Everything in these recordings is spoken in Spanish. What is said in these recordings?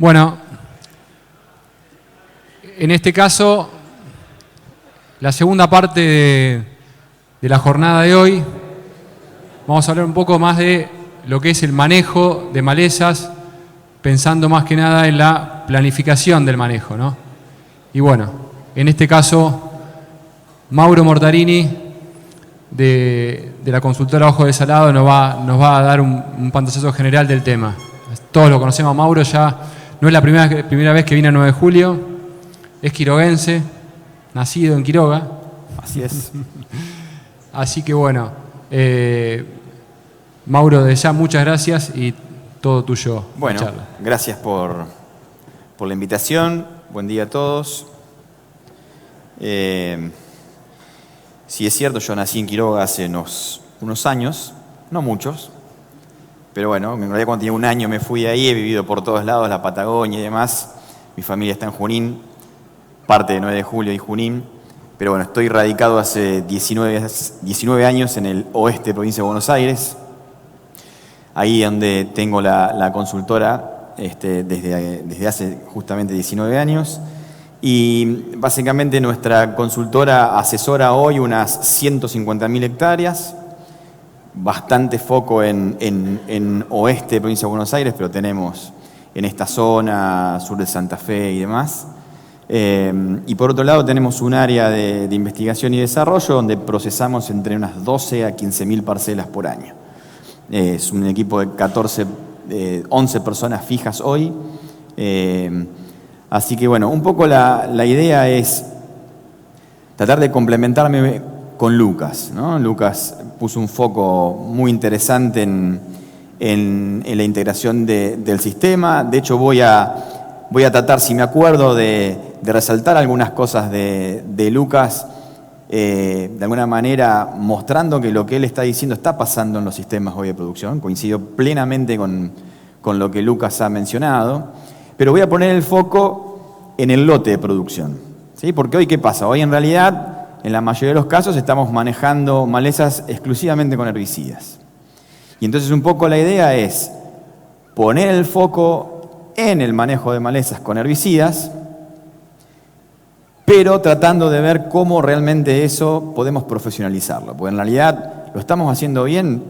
Bueno, en este caso, la segunda parte de la jornada de hoy, vamos a hablar un poco más de lo que es el manejo de malezas, pensando más que nada en la planificación del manejo, ¿no? Y bueno, en este caso, Mauro Mortarini, de la consultora Ojo de Salado, nos va a dar un pantallazo general del tema. Todos lo conocemos a Mauro, ya no es la primera vez que viene a 9 de julio, es quiroguense, nacido en Quiroga. Así es. Así que bueno, Mauro, de ya muchas gracias y todo tuyo. Bueno, gracias por la invitación. Buen día a todos. Sí, es cierto, yo nací en Quiroga hace unos años, no muchos, pero bueno, en realidad cuando tenía un año me fui de ahí, he vivido por todos lados, la Patagonia y demás. Mi familia está en Junín, parte de 9 de julio y Junín, pero bueno, estoy radicado hace 19 años en el oeste de provincia de Buenos Aires, ahí donde tengo la consultora desde hace justamente 19 años. Y básicamente nuestra consultora asesora hoy unas 150.000 hectáreas, bastante foco en oeste de provincia de Buenos Aires, pero tenemos en esta zona, sur de Santa Fe y demás. Y por otro lado tenemos un área de investigación y desarrollo donde procesamos entre unas 12 a 15.000 parcelas por año. Es un equipo de 11 personas fijas hoy. Así que bueno, un poco la idea es tratar de complementarme con Lucas, ¿no? Lucas puso un foco muy interesante en la integración del sistema. De hecho voy a tratar, si me acuerdo, de resaltar algunas cosas de Lucas, de alguna manera mostrando que lo que él está diciendo está pasando en los sistemas hoy de producción. Coincido plenamente con lo que Lucas ha mencionado. Pero voy a poner el foco en el lote de producción, ¿sí? Porque hoy, ¿qué pasa? Hoy en realidad, en la mayoría de los casos, estamos manejando malezas exclusivamente con herbicidas. Y entonces un poco la idea es poner el foco en el manejo de malezas con herbicidas, pero tratando de ver cómo realmente eso podemos profesionalizarlo. Porque en realidad lo estamos haciendo bien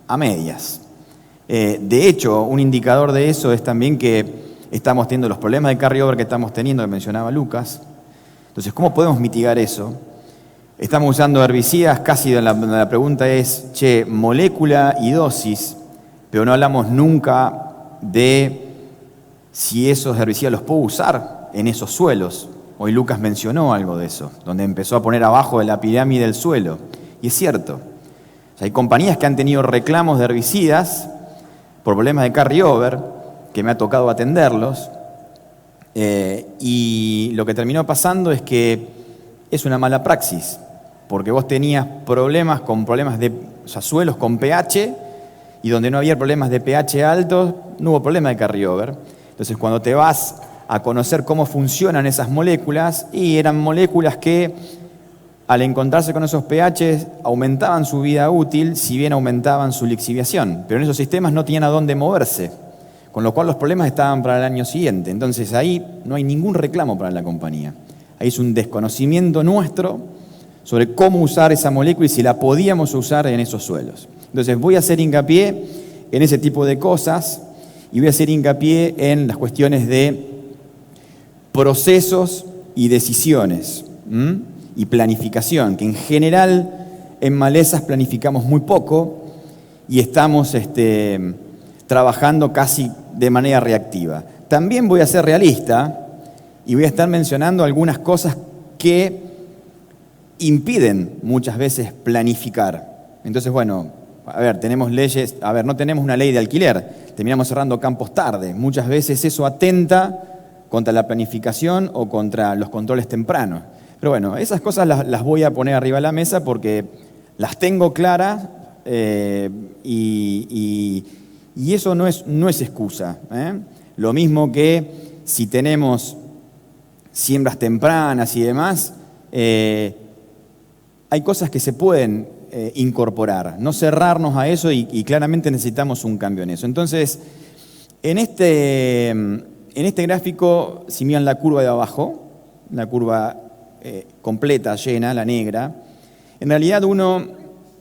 a medias. De hecho, un indicador de eso es también que estamos teniendo los problemas de carryover que estamos teniendo, que mencionaba Lucas. Entonces, ¿cómo podemos mitigar eso? Estamos usando herbicidas, casi la pregunta es, molécula y dosis, pero no hablamos nunca de si esos herbicidas los puedo usar en esos suelos. Hoy Lucas mencionó algo de eso, donde empezó a poner abajo de la pirámide del suelo. Y es cierto. O sea, hay compañías que han tenido reclamos de herbicidas por problemas de carryover, que me ha tocado atenderlos, y lo que terminó pasando es que es una mala praxis, porque vos tenías problemas de suelos con pH, y donde no había problemas de pH altos, no hubo problema de carryover. Entonces, cuando te vas a conocer cómo funcionan esas moléculas, y eran moléculas que al encontrarse con esos pH aumentaban su vida útil, si bien aumentaban su lixiviación, pero en esos sistemas no tenían a dónde moverse. Con lo cual los problemas estaban para el año siguiente. Entonces ahí no hay ningún reclamo para la compañía. Ahí es un desconocimiento nuestro sobre cómo usar esa molécula y si la podíamos usar en esos suelos. Entonces voy a hacer hincapié en ese tipo de cosas y voy a hacer hincapié en las cuestiones de procesos y decisiones y planificación, que en general en malezas planificamos muy poco y estamos trabajando casi de manera reactiva. También voy a ser realista y voy a estar mencionando algunas cosas que impiden muchas veces planificar. Entonces, bueno, a ver, tenemos leyes, no tenemos una ley de alquiler, terminamos cerrando campos tarde. Muchas veces eso atenta contra la planificación o contra los controles tempranos. Pero bueno, esas cosas las voy a poner arriba de la mesa porque las tengo claras y eso no es excusa. Lo mismo que si tenemos siembras tempranas y demás, hay cosas que se pueden incorporar, no cerrarnos a eso y claramente necesitamos un cambio en eso. Entonces, en En este gráfico, si miran la curva de abajo, la curva completa, llena, la negra, en realidad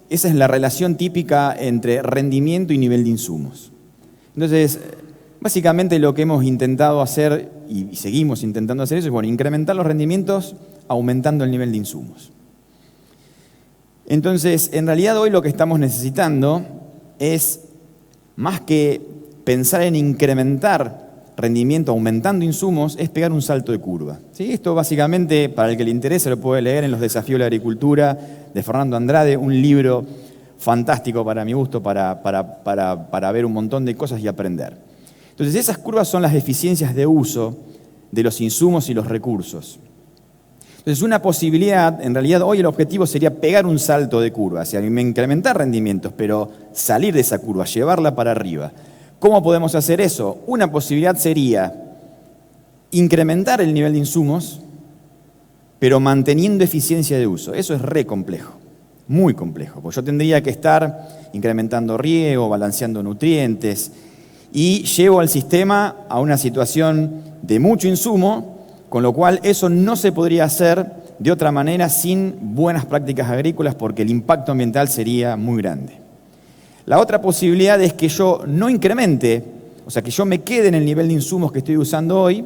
esa es la relación típica entre rendimiento y nivel de insumos. Entonces, básicamente lo que hemos intentado hacer, y seguimos intentando hacer eso, es incrementar los rendimientos aumentando el nivel de insumos. Entonces, en realidad hoy lo que estamos necesitando es, más que pensar en incrementar rendimiento aumentando insumos, es pegar un salto de curva. ¿Sí? Esto básicamente, para el que le interese, lo puede leer en Los desafíos de la agricultura de Fernando Andrade, un libro fantástico para mi gusto, para ver un montón de cosas y aprender. Entonces, esas curvas son las eficiencias de uso de los insumos y los recursos. Entonces, una posibilidad, en realidad hoy el objetivo sería pegar un salto de curva, o sea, incrementar rendimientos, pero salir de esa curva, llevarla para arriba. ¿Cómo podemos hacer eso? Una posibilidad sería incrementar el nivel de insumos, pero manteniendo eficiencia de uso. Eso es re complejo, muy complejo, porque yo tendría que estar incrementando riego, balanceando nutrientes, y llevo al sistema a una situación de mucho insumo, con lo cual eso no se podría hacer de otra manera sin buenas prácticas agrícolas, porque el impacto ambiental sería muy grande. La otra posibilidad es que yo no incremente, o sea, que yo me quede en el nivel de insumos que estoy usando hoy,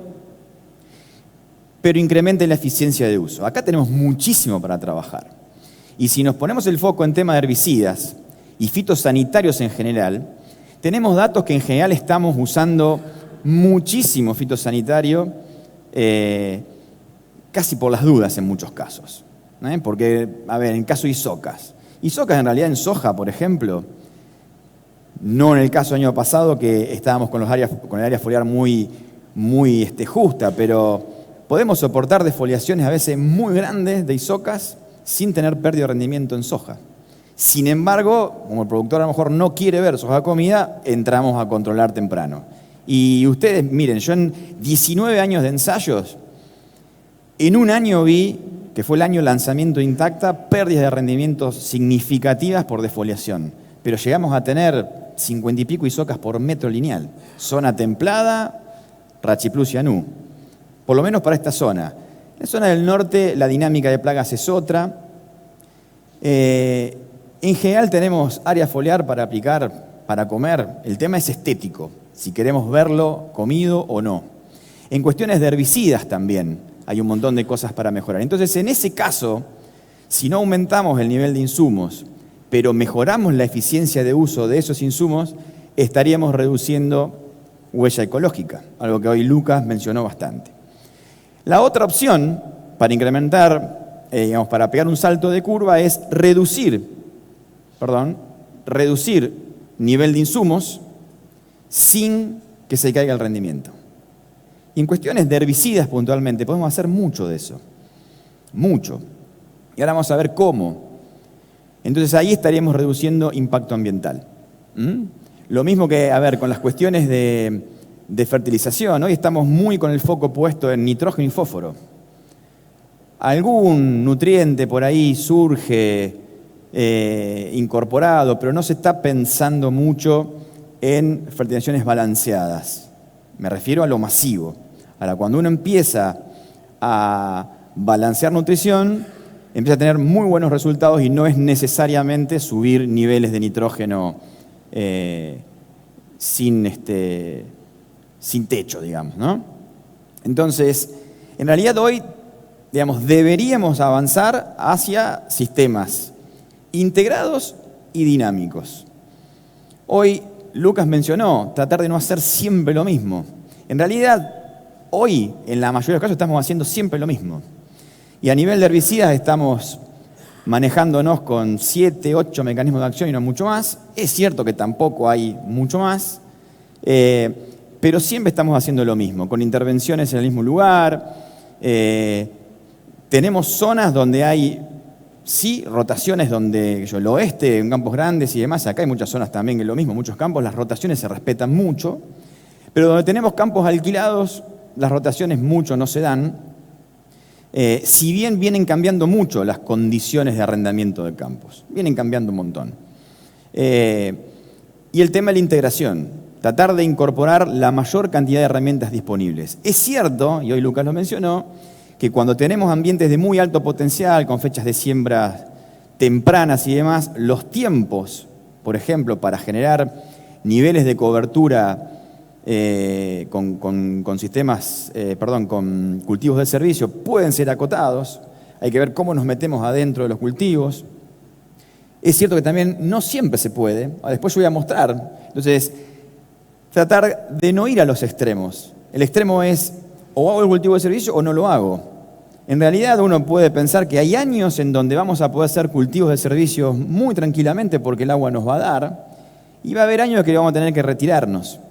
pero incremente la eficiencia de uso. Acá tenemos muchísimo para trabajar. Y si nos ponemos el foco en tema de herbicidas y fitosanitarios en general, tenemos datos que en general estamos usando muchísimo fitosanitario, casi por las dudas en muchos casos. Porque, a ver, en caso de isocas. Isocas en realidad en soja, por ejemplo, no en el caso del año pasado que estábamos con el área foliar muy justa, pero podemos soportar defoliaciones a veces muy grandes de isocas sin tener pérdida de rendimiento en soja. Sin embargo, como el productor a lo mejor no quiere ver soja comida, entramos a controlar temprano. Y ustedes, miren, yo en 19 años de ensayos, en un año vi, que fue el año lanzamiento Intacta, pérdidas de rendimiento significativas por defoliación. Pero llegamos a tener 50 y pico isocas por metro lineal. Zona templada, Rachiplus y Anú. Por lo menos para esta zona. En la zona del norte la dinámica de plagas es otra. En general tenemos área foliar para aplicar, para comer. El tema es estético, si queremos verlo comido o no. En cuestiones de herbicidas también hay un montón de cosas para mejorar. Entonces, en ese caso, si no aumentamos el nivel de insumos, pero mejoramos la eficiencia de uso de esos insumos, estaríamos reduciendo huella ecológica, algo que hoy Lucas mencionó bastante. La otra opción para incrementar, para pegar un salto de curva es reducir nivel de insumos sin que se caiga el rendimiento. Y en cuestiones de herbicidas puntualmente podemos hacer mucho de eso, mucho. Y ahora vamos a ver cómo. Entonces ahí estaríamos reduciendo impacto ambiental. Lo mismo que, con las cuestiones de fertilización. Hoy estamos muy con el foco puesto en nitrógeno y fósforo. Algún nutriente por ahí surge incorporado, pero no se está pensando mucho en fertilizaciones balanceadas. Me refiero a lo masivo. Ahora, cuando uno empieza a balancear nutrición, empieza a tener muy buenos resultados y no es necesariamente subir niveles de nitrógeno sin techo, digamos, ¿no? Entonces, en realidad hoy, deberíamos avanzar hacia sistemas integrados y dinámicos. Hoy, Lucas mencionó, tratar de no hacer siempre lo mismo. En realidad, hoy, en la mayoría de los casos, estamos haciendo siempre lo mismo. Y a nivel de herbicidas estamos manejándonos con 7, 8 mecanismos de acción y no mucho más. Es cierto que tampoco hay mucho más, pero siempre estamos haciendo lo mismo, con intervenciones en el mismo lugar. Tenemos zonas donde hay, sí, rotaciones donde el oeste, en campos grandes y demás, acá hay muchas zonas también que es lo mismo, muchos campos, las rotaciones se respetan mucho, pero donde tenemos campos alquilados, las rotaciones mucho no se dan. Si bien vienen cambiando mucho las condiciones de arrendamiento de campos, vienen cambiando un montón. Y el tema de la integración, tratar de incorporar la mayor cantidad de herramientas disponibles. Es cierto, y hoy Lucas lo mencionó, que cuando tenemos ambientes de muy alto potencial, con fechas de siembra tempranas y demás, los tiempos, por ejemplo, para generar niveles de cobertura con cultivos de servicio pueden ser acotados. Hay que ver cómo nos metemos adentro de los cultivos. Es cierto que también no siempre se puede. Después yo voy a mostrar. Entonces, tratar de no ir a los extremos. El extremo es o hago el cultivo de servicio o no lo hago. En realidad uno puede pensar que hay años en donde vamos a poder hacer cultivos de servicio muy tranquilamente porque el agua nos va a dar, y va a haber años que vamos a tener que retirarnos.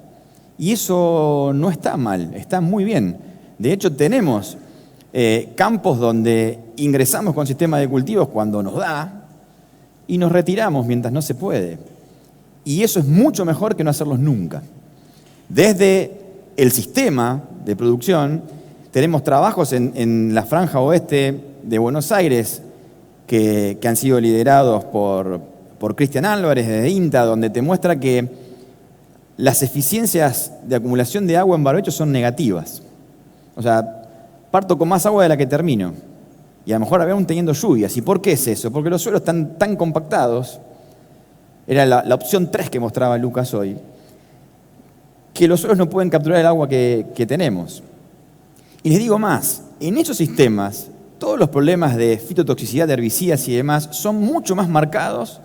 Y eso no está mal, está muy bien. De hecho, tenemos campos donde ingresamos con sistemas de cultivos cuando nos da y nos retiramos mientras no se puede. Y eso es mucho mejor que no hacerlos nunca. Desde el sistema de producción, tenemos trabajos en la franja oeste de Buenos Aires que han sido liderados por Cristian Álvarez de INTA, donde te muestra que las eficiencias de acumulación de agua en barbecho son negativas. O sea, parto con más agua de la que termino. Y a lo mejor aún teniendo lluvias. ¿Y por qué es eso? Porque los suelos están tan compactados, era la opción 3 que mostraba Lucas hoy, que los suelos no pueden capturar el agua que tenemos. Y les digo más, en esos sistemas, todos los problemas de fitotoxicidad, de herbicidas y demás son mucho más marcados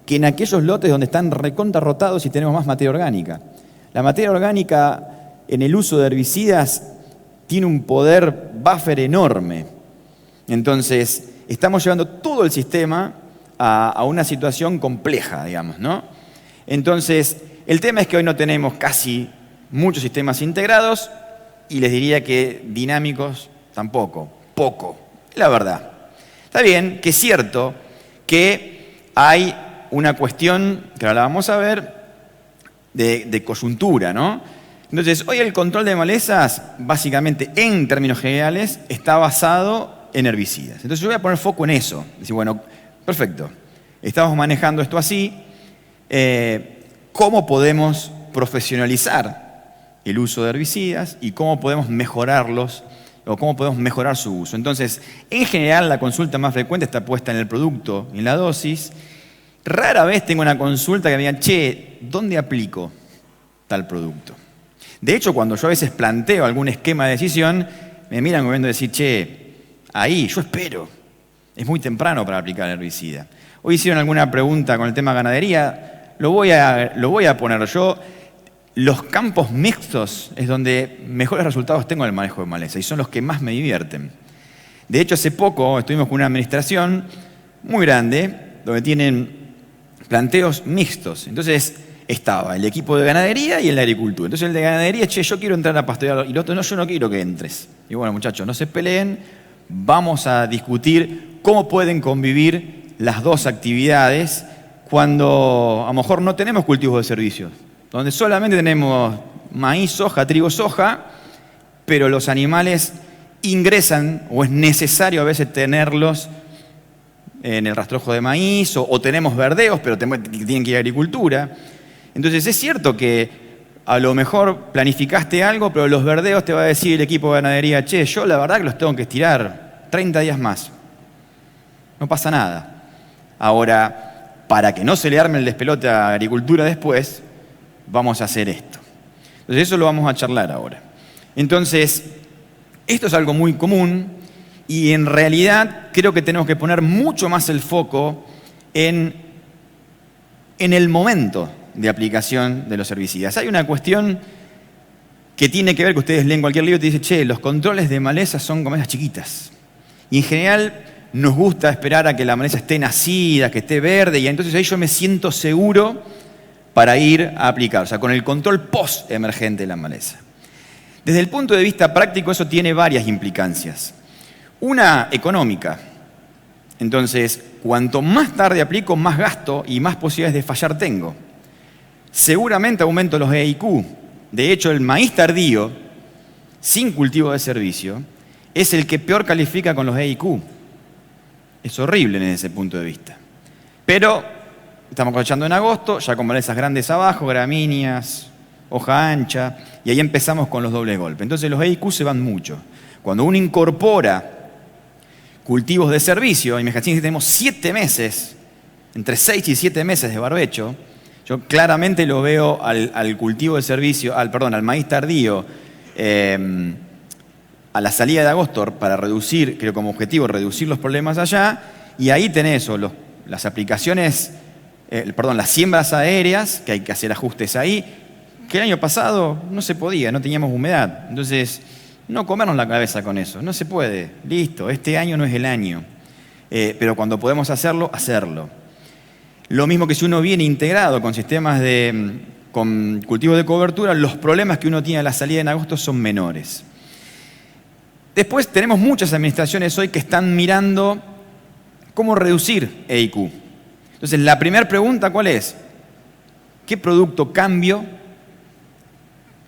que en aquellos lotes donde están recontra rotados y tenemos más materia orgánica. La materia orgánica en el uso de herbicidas tiene un poder buffer enorme. Entonces, estamos llevando todo el sistema a una situación compleja, digamos, ¿no? Entonces, el tema es que hoy no tenemos casi muchos sistemas integrados y les diría que dinámicos tampoco, poco, la verdad. Está bien que es cierto que hay una cuestión, que ahora la vamos a ver, de coyuntura, ¿no? Entonces, hoy el control de malezas, básicamente, en términos generales, está basado en herbicidas. Entonces yo voy a poner foco en eso. Decir, bueno, perfecto, estamos manejando esto así, ¿cómo podemos profesionalizar el uso de herbicidas y cómo podemos mejorarlos o cómo podemos mejorar su uso? Entonces, en general, la consulta más frecuente está puesta en el producto, en la dosis. Rara vez tengo una consulta que me digan, che, ¿dónde aplico tal producto? De hecho, cuando yo a veces planteo algún esquema de decisión, me miran como viendo decir, che, ahí, yo espero. Es muy temprano para aplicar el herbicida. Hoy hicieron alguna pregunta con el tema ganadería. Lo voy a poner yo. Los campos mixtos es donde mejores resultados tengo en el manejo de maleza y son los que más me divierten. De hecho, hace poco estuvimos con una administración muy grande donde tienen planteos mixtos. Entonces estaba el equipo de ganadería y el de agricultura. Entonces el de ganadería, che, yo quiero entrar a pastorear, y el otro, no, yo no quiero que entres. Y bueno, muchachos, no se peleen, vamos a discutir cómo pueden convivir las dos actividades cuando a lo mejor no tenemos cultivos de servicios, donde solamente tenemos maíz, soja, trigo, soja, pero los animales ingresan, o es necesario a veces tenerlos en el rastrojo de maíz, o tenemos verdeos, pero tienen que ir a agricultura. Entonces es cierto que a lo mejor planificaste algo, pero los verdeos te va a decir el equipo de ganadería, che, yo la verdad que los tengo que estirar 30 días más. No pasa nada. Ahora, para que no se le arme el despelote a agricultura después, vamos a hacer esto. Entonces eso lo vamos a charlar ahora. Entonces, esto es algo muy común y en realidad creo que tenemos que poner mucho más el foco en el momento de aplicación de los herbicidas. Hay una cuestión que tiene que ver, que ustedes leen cualquier libro y te dice, che, los controles de maleza son como esas chiquitas. Y en general nos gusta esperar a que la maleza esté nacida, que esté verde, y entonces ahí yo me siento seguro para ir a aplicar, o sea, con el control post-emergente de la maleza. Desde el punto de vista práctico, eso tiene varias implicancias. Una económica. Entonces, cuanto más tarde aplico, más gasto y más posibilidades de fallar tengo. Seguramente aumento los EIQ. De hecho, el maíz tardío, sin cultivo de servicio, es el que peor califica con los EIQ. Es horrible desde ese punto de vista. Pero estamos cosechando en agosto, ya con malezas grandes abajo, gramíneas, hoja ancha, y ahí empezamos con los dobles golpes. Entonces los EIQ se van mucho. Cuando uno incorpora cultivos de servicio, imagínense que tenemos 7 meses, entre 6 y 7 meses de barbecho, yo claramente lo veo al cultivo de servicio, al maíz tardío, a la salida de agosto para reducir, creo como objetivo, reducir los problemas allá, y ahí tenés las aplicaciones, las siembras aéreas, que hay que hacer ajustes ahí, que el año pasado no se podía, no teníamos humedad. Entonces, no comernos la cabeza con eso, no se puede, listo, este año no es el año. Pero cuando podemos hacerlo, hacerlo. Lo mismo que si uno viene integrado con sistemas con cultivos de cobertura, los problemas que uno tiene a la salida en agosto son menores. Después tenemos muchas administraciones hoy que están mirando cómo reducir EIQ. Entonces, la primera pregunta, ¿cuál es? ¿Qué producto cambio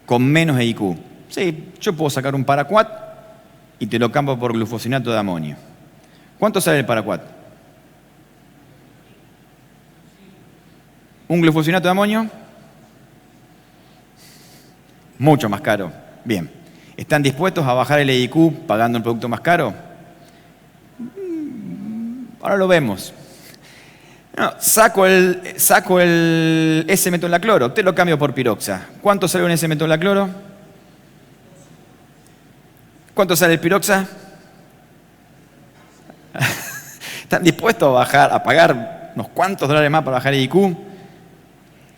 con menos EIQ? Sí, yo puedo sacar un paraquat y te lo cambio por glufosinato de amonio. ¿Cuánto sale el paraquat? ¿Un glufosinato de amonio? Mucho más caro. Bien. ¿Están dispuestos a bajar el EIQ pagando el producto más caro? Ahora lo vemos. No, saco el S-metolacloro, te lo cambio por piroxa. ¿Cuánto sale un S-metolacloro? ¿Cuánto sale el piroxa? ¿Están dispuestos a pagar unos cuantos dólares más para bajar el EIQ?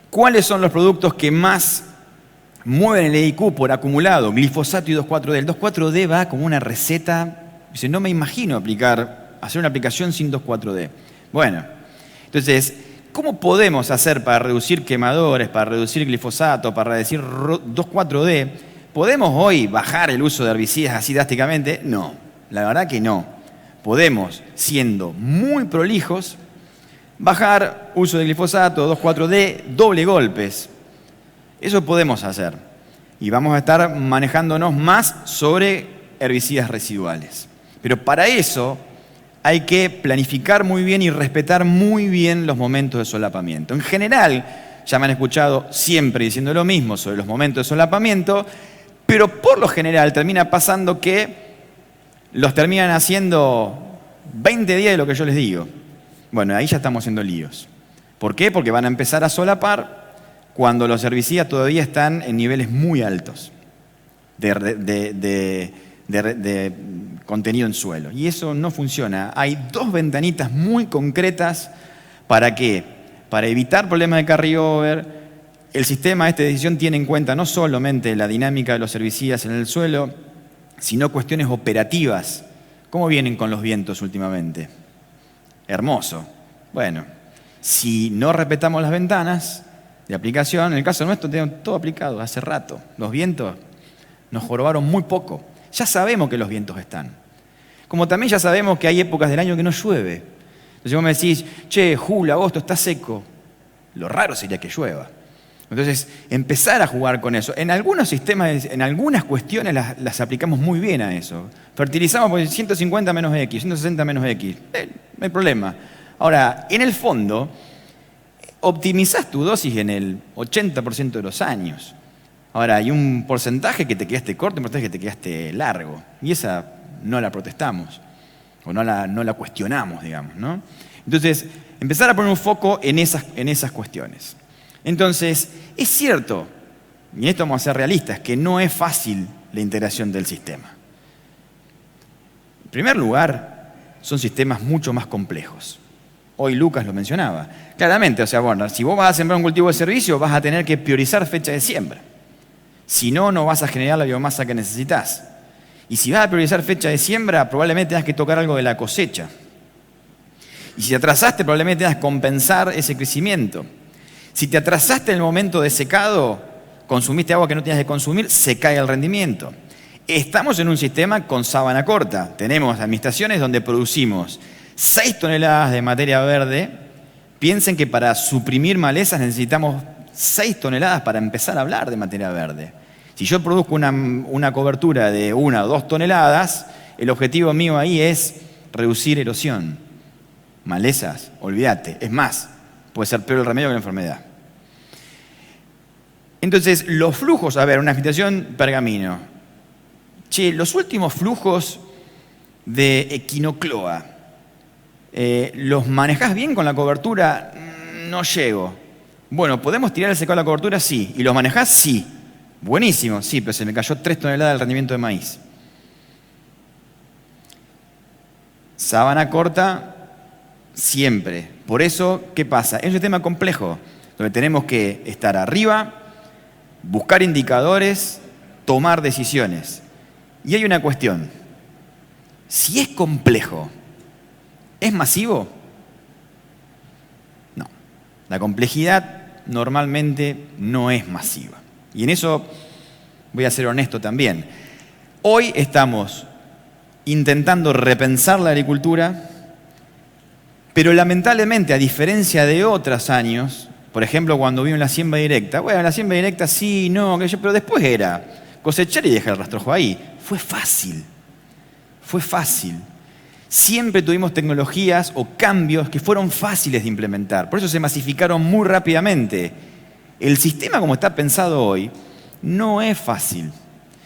¿Cuáles son los productos que más mueven el EIQ por acumulado? Glifosato y 2,4-D. El 2,4-D va como una receta. Dice, no me imagino hacer una aplicación sin 2,4-D. Bueno, entonces, ¿cómo podemos hacer para reducir quemadores, para reducir glifosato, para reducir 2,4-D? ¿Podemos hoy bajar el uso de herbicidas así drásticamente? No, la verdad que no. Podemos, siendo muy prolijos, bajar uso de glifosato, 2,4-D, doble golpes. Eso podemos hacer. Y vamos a estar manejándonos más sobre herbicidas residuales. Pero para eso hay que planificar muy bien y respetar muy bien los momentos de solapamiento. En general, ya me han escuchado siempre diciendo lo mismo sobre los momentos de solapamiento, pero por lo general termina pasando que los terminan haciendo 20 días de lo que yo les digo. Bueno, ahí ya estamos haciendo líos. ¿Por qué? Porque van a empezar a solapar cuando los herbicidas todavía están en niveles muy altos de contenido en suelo. Y eso no funciona. Hay 2 ventanitas muy concretas. ¿Para qué? Para evitar problemas de carryover. El sistema de decisión tiene en cuenta no solamente la dinámica de los herbicidas en el suelo, sino cuestiones operativas. ¿Cómo vienen con los vientos últimamente? Hermoso. Bueno, si no respetamos las ventanas de aplicación, en el caso nuestro tenemos todo aplicado hace rato. Los vientos nos jorobaron muy poco. Ya sabemos que los vientos están. Como también ya sabemos que hay épocas del año que no llueve. Entonces vos me decís, che, julio, agosto está seco. Lo raro sería que llueva. Entonces, empezar a jugar con eso. En algunos sistemas, en algunas cuestiones las aplicamos muy bien a eso. Fertilizamos por 150 menos X, 160 menos X. No hay problema. Ahora, en el fondo, optimizás tu dosis en el 80% de los años. Ahora, hay un porcentaje que te quedaste corto y un porcentaje que te quedaste largo. Y esa no la protestamos. O no la cuestionamos, digamos, ¿no? Entonces, empezar a poner un foco en esas cuestiones. Entonces, es cierto, y en esto vamos a ser realistas, que no es fácil la integración del sistema. En primer lugar, son sistemas mucho más complejos. Hoy Lucas lo mencionaba. Claramente, o sea, bueno, si vos vas a sembrar un cultivo de servicio, vas a tener que priorizar fecha de siembra. Si no, no vas a generar la biomasa que necesitas. Y si vas a priorizar fecha de siembra, probablemente tengas que tocar algo de la cosecha. Y si te atrasaste, probablemente tengas que compensar ese crecimiento. Si te atrasaste en el momento de secado, consumiste agua que no tenías que consumir, se cae el rendimiento. Estamos en un sistema con sábana corta. Tenemos administraciones donde producimos 6 toneladas de materia verde. Piensen que para suprimir malezas necesitamos 6 toneladas para empezar a hablar de materia verde. Si yo produzco una cobertura de 1 o 2 toneladas, el objetivo mío ahí es reducir erosión. Malezas, olvídate. Es más, puede ser peor el remedio que la enfermedad. Entonces, los flujos, a ver, una agitación pergamino. Che, los últimos flujos de equinocloa, ¿los manejás bien con la cobertura? No llego. Bueno, ¿podemos tirar el secado a la cobertura? Sí. ¿Y los manejás? Sí. Buenísimo, sí, pero se me cayó 3 toneladas del rendimiento de maíz. Sábana corta, siempre. Por eso, ¿qué pasa? Es un sistema complejo, donde tenemos que estar arriba, buscar indicadores, tomar decisiones. Y hay una cuestión. Si es complejo, ¿es masivo? No. La complejidad normalmente no es masiva. Y en eso voy a ser honesto también. Hoy estamos intentando repensar la agricultura, pero lamentablemente, a diferencia de otros años, por ejemplo, cuando vino la siembra directa, bueno, la siembra directa sí, no, pero después era cosechar y dejar el rastrojo ahí. Fue fácil. Siempre tuvimos tecnologías o cambios que fueron fáciles de implementar. Por eso se masificaron muy rápidamente. El sistema como está pensado hoy no es fácil.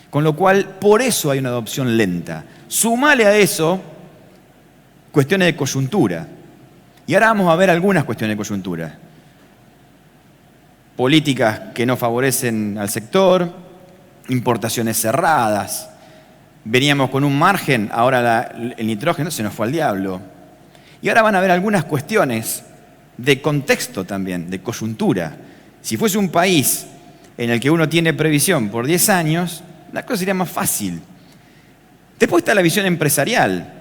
Con lo cual, por eso hay una adopción lenta. Sumale a eso cuestiones de coyuntura. Y ahora vamos a ver algunas cuestiones de coyuntura. Políticas que no favorecen al sector, importaciones cerradas. Veníamos con un margen, ahora el nitrógeno se nos fue al diablo. Y ahora van a ver algunas cuestiones de contexto también, de coyuntura. Si fuese un país en el que uno tiene previsión por 10 años, la cosa sería más fácil. Después está la visión empresarial.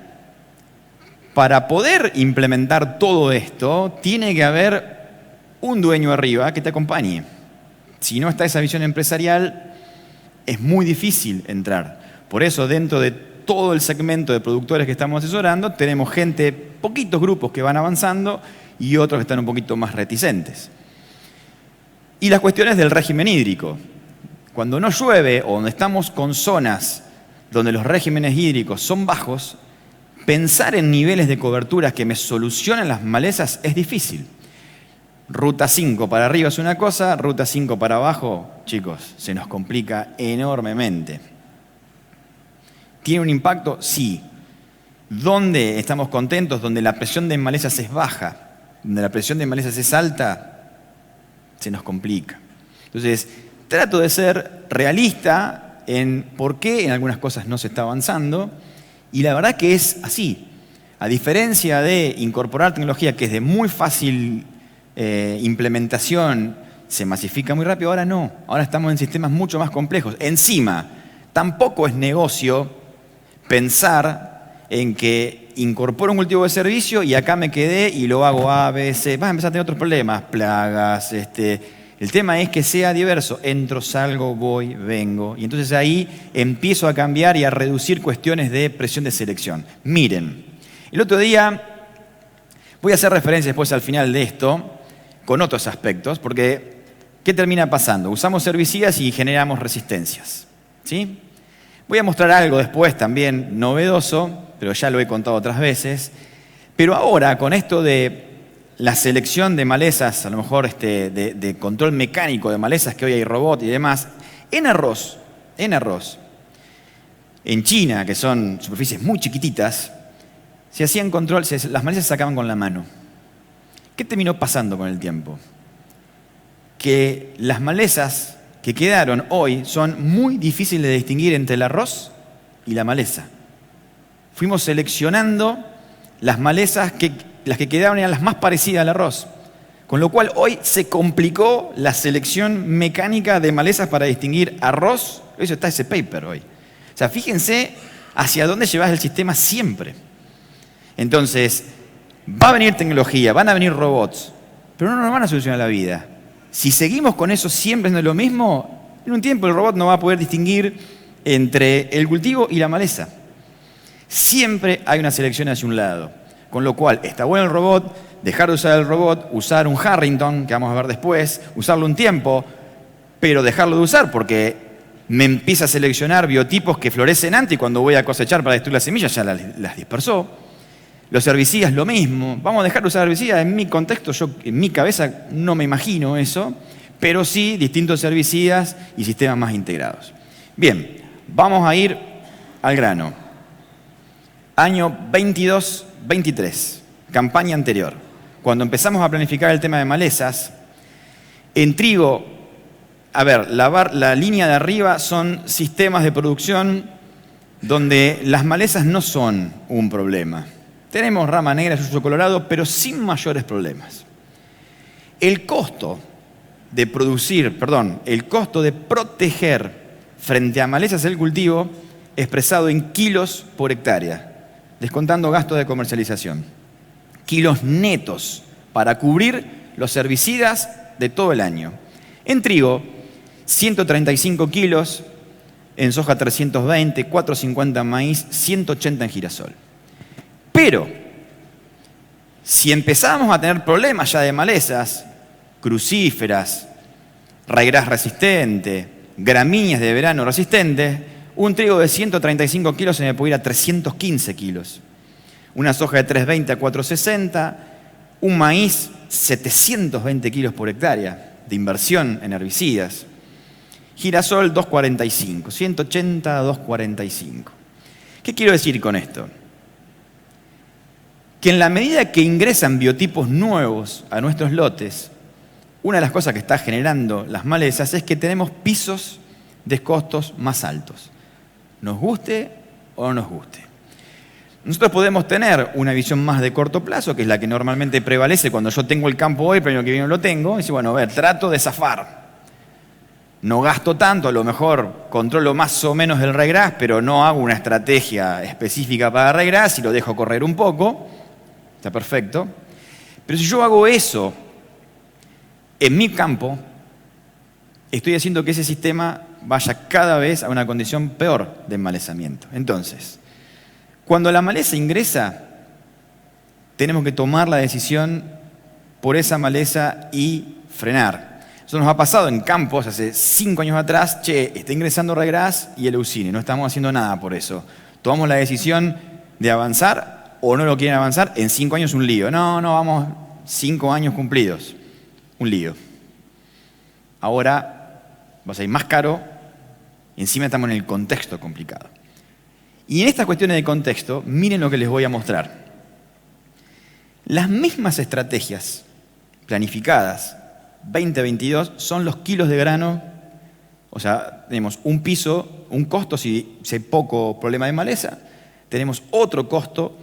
Para poder implementar todo esto, tiene que haber un dueño arriba que te acompañe. Si no está esa visión empresarial, es muy difícil entrar. Por eso, dentro de todo el segmento de productores que estamos asesorando, tenemos gente, poquitos grupos que van avanzando y otros que están un poquito más reticentes. Y las cuestiones del régimen hídrico. Cuando no llueve o donde estamos con zonas donde los regímenes hídricos son bajos, pensar en niveles de coberturas que me solucionen las malezas es difícil. Ruta 5 para arriba es una cosa, ruta 5 para abajo, chicos, se nos complica enormemente. ¿Tiene un impacto? Sí. ¿Dónde estamos contentos? Donde la presión de malezas es baja, donde la presión de malezas es alta, se nos complica. Entonces, trato de ser realista en por qué en algunas cosas no se está avanzando, y la verdad que es así. A diferencia de incorporar tecnología que es de muy fácil implementación, se masifica muy rápido, ahora no. Ahora estamos en sistemas mucho más complejos. Encima, tampoco es negocio pensar en que incorporo un cultivo de servicio y acá me quedé y lo hago A, B, C. Vas a empezar a tener otros problemas, plagas. El tema es que sea diverso. Entro, salgo, voy, vengo. Y entonces ahí empiezo a cambiar y a reducir cuestiones de presión de selección. Miren, el otro día voy a hacer referencia después al final de esto con otros aspectos, porque ¿qué termina pasando? Usamos herbicidas y generamos resistencias, ¿sí? Voy a mostrar algo después también novedoso, pero ya lo he contado otras veces. Pero ahora, con esto de la selección de malezas, a lo mejor de control mecánico de malezas, que hoy hay robot y demás, en arroz, en China, que son superficies muy chiquititas, se hacían control, las malezas se sacaban con la mano. ¿Qué terminó pasando con el tiempo? Que las malezas que quedaron hoy son muy difíciles de distinguir entre el arroz y la maleza. Fuimos seleccionando las malezas las que quedaron eran las más parecidas al arroz. Con lo cual hoy se complicó la selección mecánica de malezas para distinguir arroz. Eso está ese paper hoy. O sea, fíjense hacia dónde llevas el sistema siempre. Entonces, va a venir tecnología, van a venir robots, pero no nos van a solucionar la vida. Si seguimos con eso siempre haciendo lo mismo, en un tiempo el robot no va a poder distinguir entre el cultivo y la maleza. Siempre hay una selección hacia un lado. Con lo cual, está bueno el robot, dejar de usar el robot, usar un Harrington, que vamos a ver después, usarlo un tiempo, pero dejarlo de usar porque me empieza a seleccionar biotipos que florecen antes y cuando voy a cosechar para destruir las semillas ya las dispersó. Los herbicidas, lo mismo. Vamos a dejar de usar herbicidas. En mi contexto, yo en mi cabeza no me imagino eso, pero sí distintos herbicidas y sistemas más integrados. Bien, vamos a ir al grano. Año 22-23, campaña anterior. Cuando empezamos a planificar el tema de malezas, en trigo, la línea de arriba son sistemas de producción donde las malezas no son un problema. Tenemos rama negra, yuyo colorado, pero sin mayores problemas. El costo de proteger frente a malezas del cultivo expresado en kilos por hectárea, descontando gastos de comercialización. Kilos netos para cubrir los herbicidas de todo el año. En trigo, 135 kilos, en soja 320, 450 en maíz, 180 en girasol. Pero, si empezamos a tener problemas ya de malezas, crucíferas, ryegrass resistente, gramíneas de verano resistentes, un trigo de 135 kilos se me puede ir a 315 kilos. Una soja de 320 a 460, un maíz 720 kilos por hectárea de inversión en herbicidas. Girasol 245, 180 a 245. ¿Qué quiero decir con esto? Que en la medida que ingresan biotipos nuevos a nuestros lotes, una de las cosas que está generando las malezas es que tenemos pisos de costos más altos. Nos guste o no nos guste. Nosotros podemos tener una visión más de corto plazo, que es la que normalmente prevalece cuando yo tengo el campo hoy, pero el año que viene no lo tengo. Y dice, bueno, a ver, trato de zafar. No gasto tanto, a lo mejor controlo más o menos el ryegrass, pero no hago una estrategia específica para ryegrass y lo dejo correr un poco. Está perfecto. Pero si yo hago eso en mi campo, estoy haciendo que ese sistema vaya cada vez a una condición peor de emmalezamiento. Entonces, cuando la maleza ingresa, tenemos que tomar la decisión por esa maleza y frenar. Eso nos ha pasado en campos hace 5 años atrás, está ingresando ryegrass y eleucine, no estamos haciendo nada por eso. Tomamos la decisión de avanzar o no lo quieren avanzar, en 5 años un lío. No, vamos 5 años cumplidos, un lío. Ahora va a ser más caro y encima estamos en el contexto complicado. Y en estas cuestiones de contexto, miren lo que les voy a mostrar. Las mismas estrategias planificadas 2022 son los kilos de grano, o sea, tenemos un piso, un costo si hay poco problema de maleza, tenemos otro costo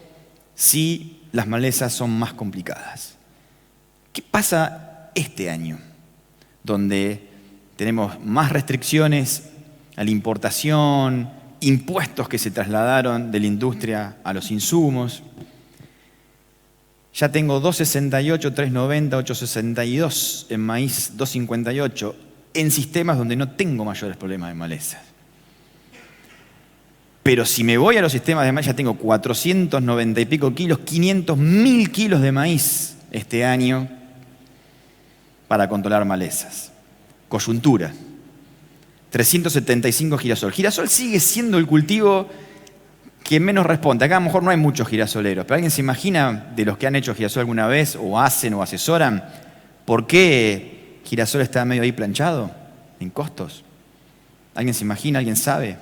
si las malezas son más complicadas. ¿Qué pasa este año? Donde tenemos más restricciones a la importación, impuestos que se trasladaron de la industria a los insumos. Ya tengo 268, 390, 862 en maíz, 258 en sistemas donde no tengo mayores problemas de malezas. Pero si me voy a los sistemas de maíz, ya tengo 490 y pico kilos, 500, 1000 kilos de maíz este año para controlar malezas. Coyuntura. 375 girasol. Girasol sigue siendo el cultivo que menos responde. Acá a lo mejor no hay muchos girasoleros, pero ¿alguien se imagina de los que han hecho girasol alguna vez o hacen o asesoran por qué girasol está medio ahí planchado en costos? ¿Alguien se imagina? ¿Alguien sabe?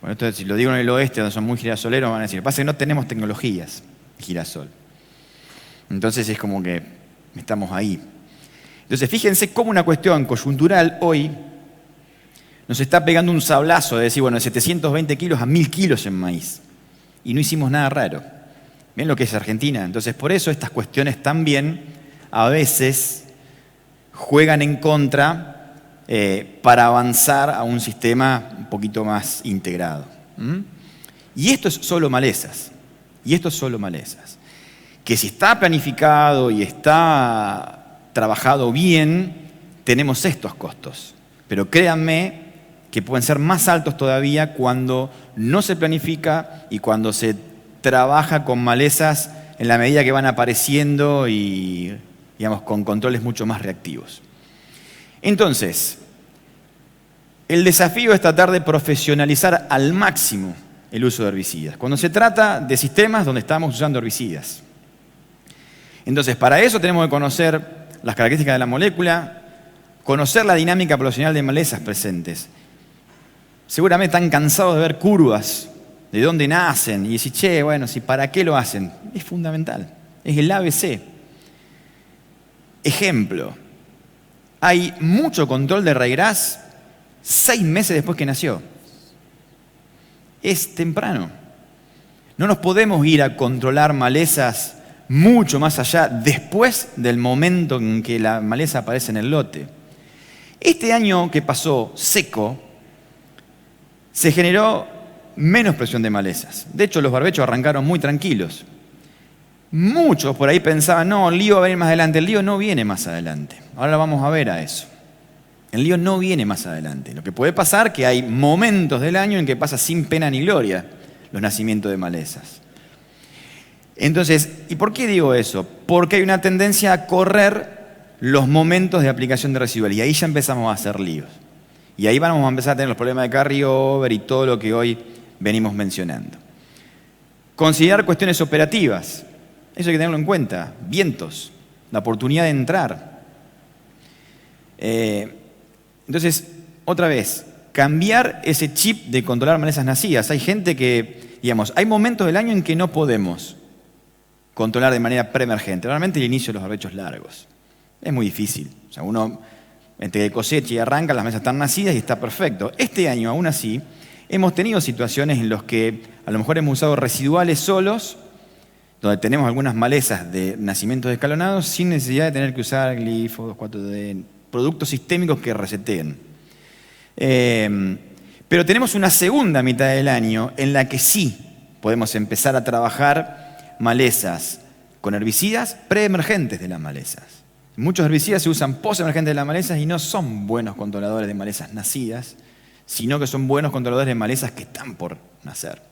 Bueno, esto, si lo digo en el oeste, donde son muy girasoleros, van a decir, lo que pasa es que no tenemos tecnologías girasol. Entonces es como que estamos ahí. Entonces fíjense cómo una cuestión coyuntural hoy nos está pegando un sablazo de decir, bueno, de 720 kilos a 1000 kilos en maíz. Y no hicimos nada raro. Ven lo que es Argentina. Entonces por eso estas cuestiones también a veces juegan en contra para avanzar a un sistema un poquito más integrado. Y esto es solo malezas. Que si está planificado y está trabajado bien, tenemos estos costos. Pero créanme que pueden ser más altos todavía cuando no se planifica y cuando se trabaja con malezas en la medida que van apareciendo y, digamos, con controles mucho más reactivos. Entonces, el desafío es tratar de profesionalizar al máximo el uso de herbicidas. Cuando se trata de sistemas donde estamos usando herbicidas. Entonces, para eso tenemos que conocer las características de la molécula, conocer la dinámica poblacional de malezas presentes. Seguramente están cansados de ver curvas, de dónde nacen, y decir, che, bueno, si ¿para qué lo hacen? Es fundamental, es el ABC. Ejemplo, hay mucho control de ryegrass 6 meses después que nació. Es temprano. No nos podemos ir a controlar malezas mucho más allá después del momento en que la maleza aparece en el lote. Este año que pasó seco, se generó menos presión de malezas. De hecho, los barbechos arrancaron muy tranquilos. Muchos por ahí pensaban, no, el lío va a venir más adelante. El lío no viene más adelante. Ahora vamos a ver a eso. El lío no viene más adelante. Lo que puede pasar es que hay momentos del año en que pasa sin pena ni gloria los nacimientos de malezas. Entonces, ¿y por qué digo eso? Porque hay una tendencia a correr los momentos de aplicación de residual y ahí ya empezamos a hacer líos. Y ahí vamos a empezar a tener los problemas de carryover y todo lo que hoy venimos mencionando. Considerar cuestiones operativas. Eso hay que tenerlo en cuenta. Vientos, la oportunidad de entrar. Entonces, otra vez, cambiar ese chip de controlar malezas nacidas. Hay gente que, digamos, hay momentos del año en que no podemos controlar de manera preemergente. Realmente el inicio de los barbechos largos. Es muy difícil. O sea, uno, entre que cosecha y arranca, las malezas están nacidas y está perfecto. Este año, aún así, hemos tenido situaciones en las que a lo mejor hemos usado residuales solos, donde tenemos algunas malezas de nacimientos escalonados sin necesidad de tener que usar glifo, 2,4-D, productos sistémicos que reseteen. Pero tenemos una segunda mitad del año en la que sí podemos empezar a trabajar malezas con herbicidas preemergentes de las malezas. Muchos herbicidas se usan postemergentes de las malezas y no son buenos controladores de malezas nacidas, sino que son buenos controladores de malezas que están por nacer.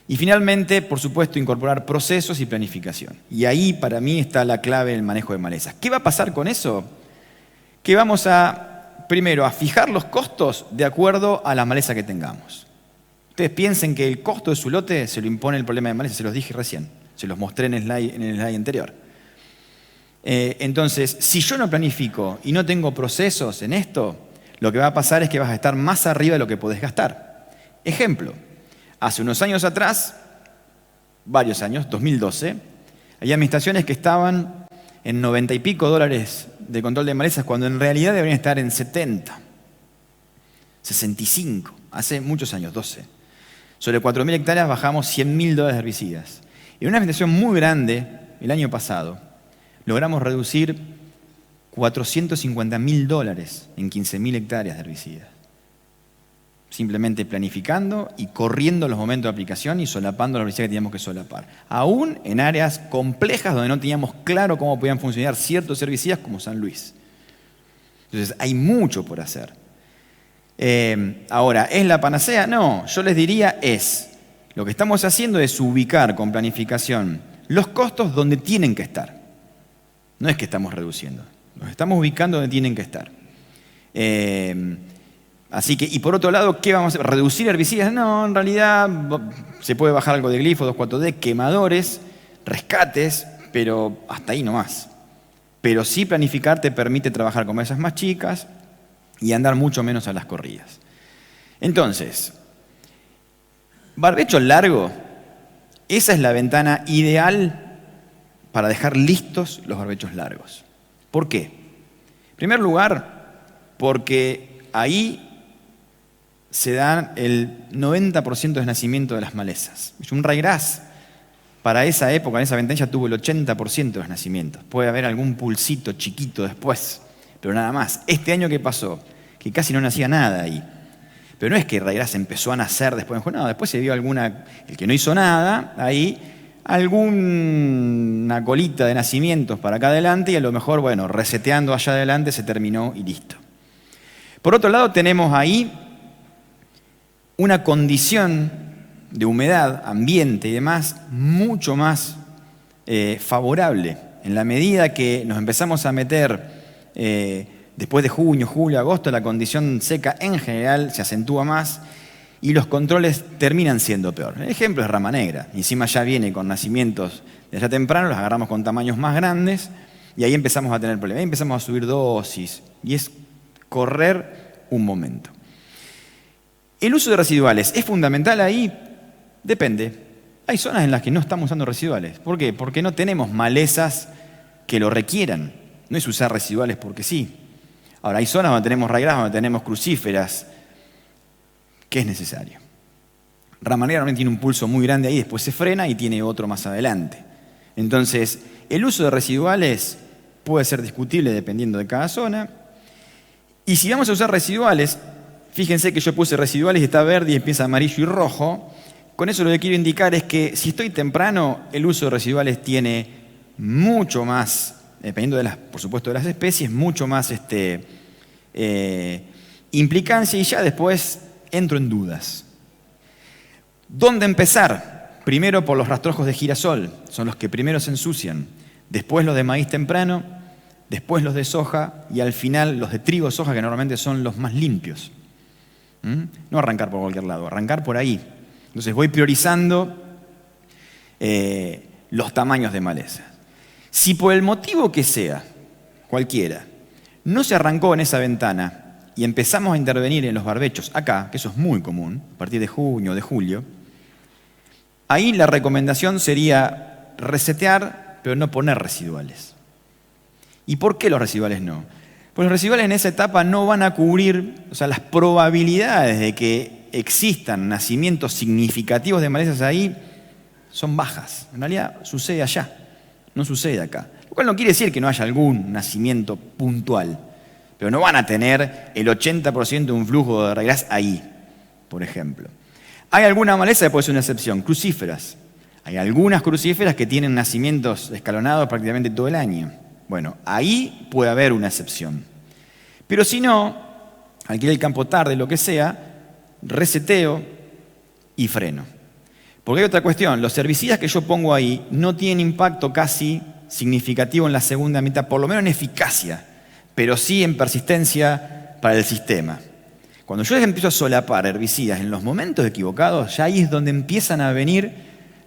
Y finalmente, por supuesto, incorporar procesos y planificación. Y ahí para mí está la clave del manejo de malezas. ¿Qué va a pasar con eso? Que vamos a, primero, a fijar los costos de acuerdo a la maleza que tengamos. Ustedes piensen que el costo de su lote se lo impone el problema de maleza, se los dije recién, se los mostré en el slide anterior. Entonces, si yo no planifico y no tengo procesos en esto, lo que va a pasar es que vas a estar más arriba de lo que podés gastar. Ejemplo. Hace unos años atrás, varios años, 2012, había administraciones que estaban en 90 y pico dólares de control de malezas cuando en realidad deberían estar en 70, 65, hace muchos años, 12. Sobre 4.000 hectáreas bajamos $100.000 de herbicidas. En una administración muy grande, el año pasado, logramos reducir $450.000 en 15.000 hectáreas de herbicidas. Simplemente planificando y corriendo los momentos de aplicación y solapando la herbicida que teníamos que solapar. Aún en áreas complejas donde no teníamos claro cómo podían funcionar ciertos herbicidas como San Luis. Entonces hay mucho por hacer. Ahora, ¿es la panacea? No, yo les diría lo que estamos haciendo es ubicar con planificación los costos donde tienen que estar. No es que estamos reduciendo, los estamos ubicando donde tienen que estar. Así que, y por otro lado, ¿qué vamos a hacer? ¿Reducir herbicidas? No, en realidad se puede bajar algo de glifo, 2,4-D, quemadores, rescates, pero hasta ahí nomás. Pero sí planificar te permite trabajar con mesas más chicas y andar mucho menos a las corridas. Entonces, barbecho largo, esa es la ventana ideal para dejar listos los barbechos largos. ¿Por qué? En primer lugar, porque ahí se da el 90% de nacimiento de las malezas. Un ryegrass, para esa época, en esa ventana, tuvo el 80% de los nacimientos. Puede haber algún pulsito chiquito después, pero nada más. Este año que pasó, que casi no nacía nada ahí. Pero no es que el ryegrass empezó a nacer después, no, después se vio el que no hizo nada, ahí, alguna colita de nacimientos para acá adelante y a lo mejor, bueno, reseteando allá adelante se terminó y listo. Por otro lado, tenemos ahí una condición de humedad, ambiente y demás mucho más favorable. En la medida que nos empezamos a meter después de junio, julio, agosto, la condición seca en general se acentúa más y los controles terminan siendo peor. El ejemplo es Rama Negra. Encima ya viene con nacimientos de allá temprano, los agarramos con tamaños más grandes y ahí empezamos a tener problemas, ahí empezamos a subir dosis, y es correr un momento. ¿El uso de residuales es fundamental ahí? Depende. Hay zonas en las que no estamos usando residuales. ¿Por qué? Porque no tenemos malezas que lo requieran. No es usar residuales porque sí. Ahora, hay zonas donde tenemos raígradas, donde tenemos crucíferas, que es necesario. Ramanera normalmente tiene un pulso muy grande ahí, después se frena y tiene otro más adelante. Entonces, el uso de residuales puede ser discutible dependiendo de cada zona. Y si vamos a usar residuales, fíjense que yo puse residuales y está verde y empieza amarillo y rojo. Con eso lo que quiero indicar es que si estoy temprano, el uso de residuales tiene mucho más, dependiendo por supuesto de las especies, mucho más implicancia, y ya después entro en dudas. ¿Dónde empezar? Primero por los rastrojos de girasol, son los que primero se ensucian. Después los de maíz temprano, después los de soja y al final los de trigo soja, que normalmente son los más limpios. No arrancar por cualquier lado, arrancar por ahí. Entonces voy priorizando los tamaños de maleza. Si por el motivo que sea, cualquiera, no se arrancó en esa ventana y empezamos a intervenir en los barbechos acá, que eso es muy común, a partir de junio o de julio, ahí la recomendación sería resetear, pero no poner residuales. ¿Y por qué los residuales no? Pues los residuales en esa etapa no van a cubrir, las probabilidades de que existan nacimientos significativos de malezas ahí son bajas. En realidad sucede allá, no sucede acá. Lo cual no quiere decir que no haya algún nacimiento puntual, pero no van a tener el 80% de un flujo de raíz ahí, por ejemplo. Hay alguna maleza que puede ser una excepción, crucíferas. Hay algunas crucíferas que tienen nacimientos escalonados prácticamente todo el año. Bueno, ahí puede haber una excepción. Pero si no, alquilé el campo tarde, lo que sea, reseteo y freno. Porque hay otra cuestión, los herbicidas que yo pongo ahí no tienen impacto casi significativo en la segunda mitad, por lo menos en eficacia, pero sí en persistencia para el sistema. Cuando yo empiezo a solapar herbicidas en los momentos equivocados, ya ahí es donde empiezan a venir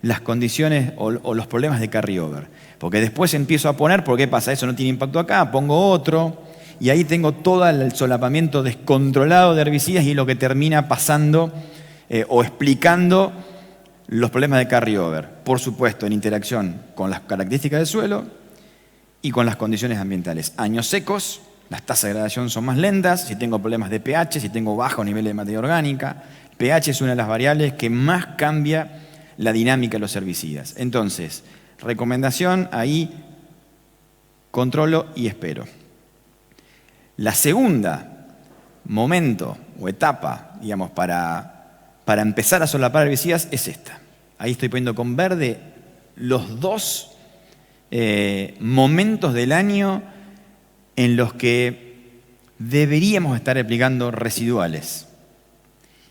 las condiciones o los problemas de carryover. Porque después empiezo a poner, ¿por qué pasa? Eso no tiene impacto acá, pongo otro, y ahí tengo todo el solapamiento descontrolado de herbicidas y lo que termina pasando o explicando los problemas de carryover. Por supuesto, en interacción con las características del suelo y con las condiciones ambientales. Años secos, las tasas de degradación son más lentas, si tengo problemas de pH, si tengo bajos niveles de materia orgánica. pH es una de las variables que más cambia la dinámica de los herbicidas. Entonces, recomendación ahí, controlo y espero. La segunda momento o etapa, digamos, para empezar a solapar herbicidas es esta. Ahí estoy poniendo con verde los dos momentos del año en los que deberíamos estar aplicando residuales.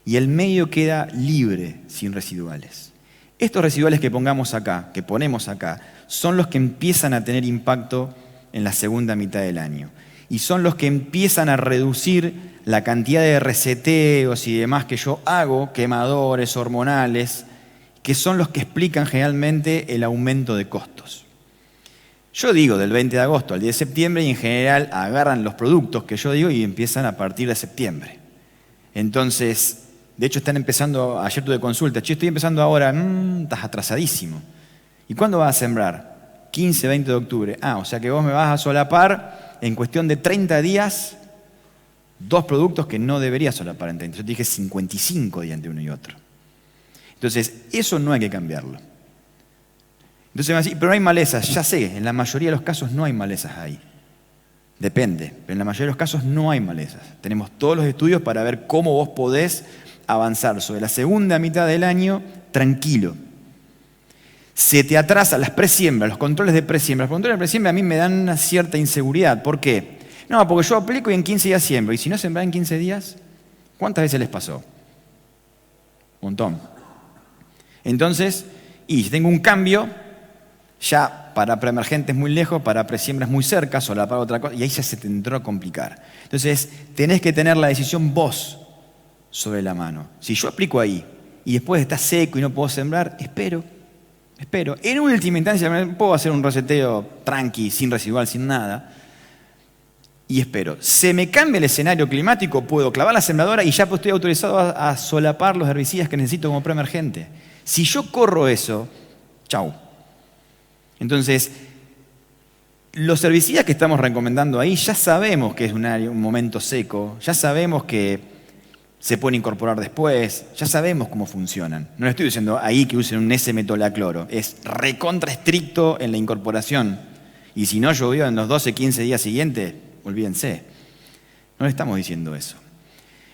Y el medio queda libre sin residuales. Estos residuales que ponemos acá, que ponemos acá, son los que empiezan a tener impacto en la segunda mitad del año. Y son los que empiezan a reducir la cantidad de reseteos y demás que yo hago, quemadores, hormonales, que son los que explican generalmente el aumento de costos. Yo digo del 20 de agosto al 10 de septiembre y en general agarran los productos que yo digo y empiezan a partir de septiembre. Entonces, de hecho están empezando, ayer tuve consulta, estoy empezando ahora, estás atrasadísimo. ¿Y cuándo vas a sembrar? 15, 20 de octubre. O sea que vos me vas a solapar en cuestión de 30 días dos productos que no deberías solapar en 30. Yo te dije 55 días entre uno y otro. Entonces, eso no hay que cambiarlo. Entonces me va a decir, pero no hay malezas. Ya sé, en la mayoría de los casos no hay malezas ahí. Depende, pero en la mayoría de los casos no hay malezas. Tenemos todos los estudios para ver cómo vos podés avanzar sobre la segunda mitad del año tranquilo. Se te atrasan las presiembras, los controles de presiembra. Los controles de presiembra a mí me dan una cierta inseguridad. ¿Por qué? No, porque yo aplico y en 15 días siembro. ¿Y si no sembrar en 15 días? ¿Cuántas veces les pasó? Un montón. Entonces, y si tengo un cambio, ya para preemergentes muy lejos, para presiembras muy cerca, solapar otra cosa, y ahí ya se te entró a complicar. Entonces, tenés que tener la decisión vos sobre la mano. Si yo aplico ahí y después está seco y no puedo sembrar, espero Espero. En última instancia, puedo hacer un reseteo tranqui, sin residual, sin nada. Y espero. Se me cambia el escenario climático, puedo clavar la sembradora y ya estoy autorizado a solapar los herbicidas que necesito como preemergente. Si yo corro eso, chau. Entonces, los herbicidas que estamos recomendando ahí, ya sabemos que es un momento seco, ya sabemos que se pueden incorporar después, ya sabemos cómo funcionan. No le estoy diciendo ahí que usen un S-metolacloro, es recontra estricto en la incorporación. Y si no llovió en los 12, 15 días siguientes, olvídense. No le estamos diciendo eso.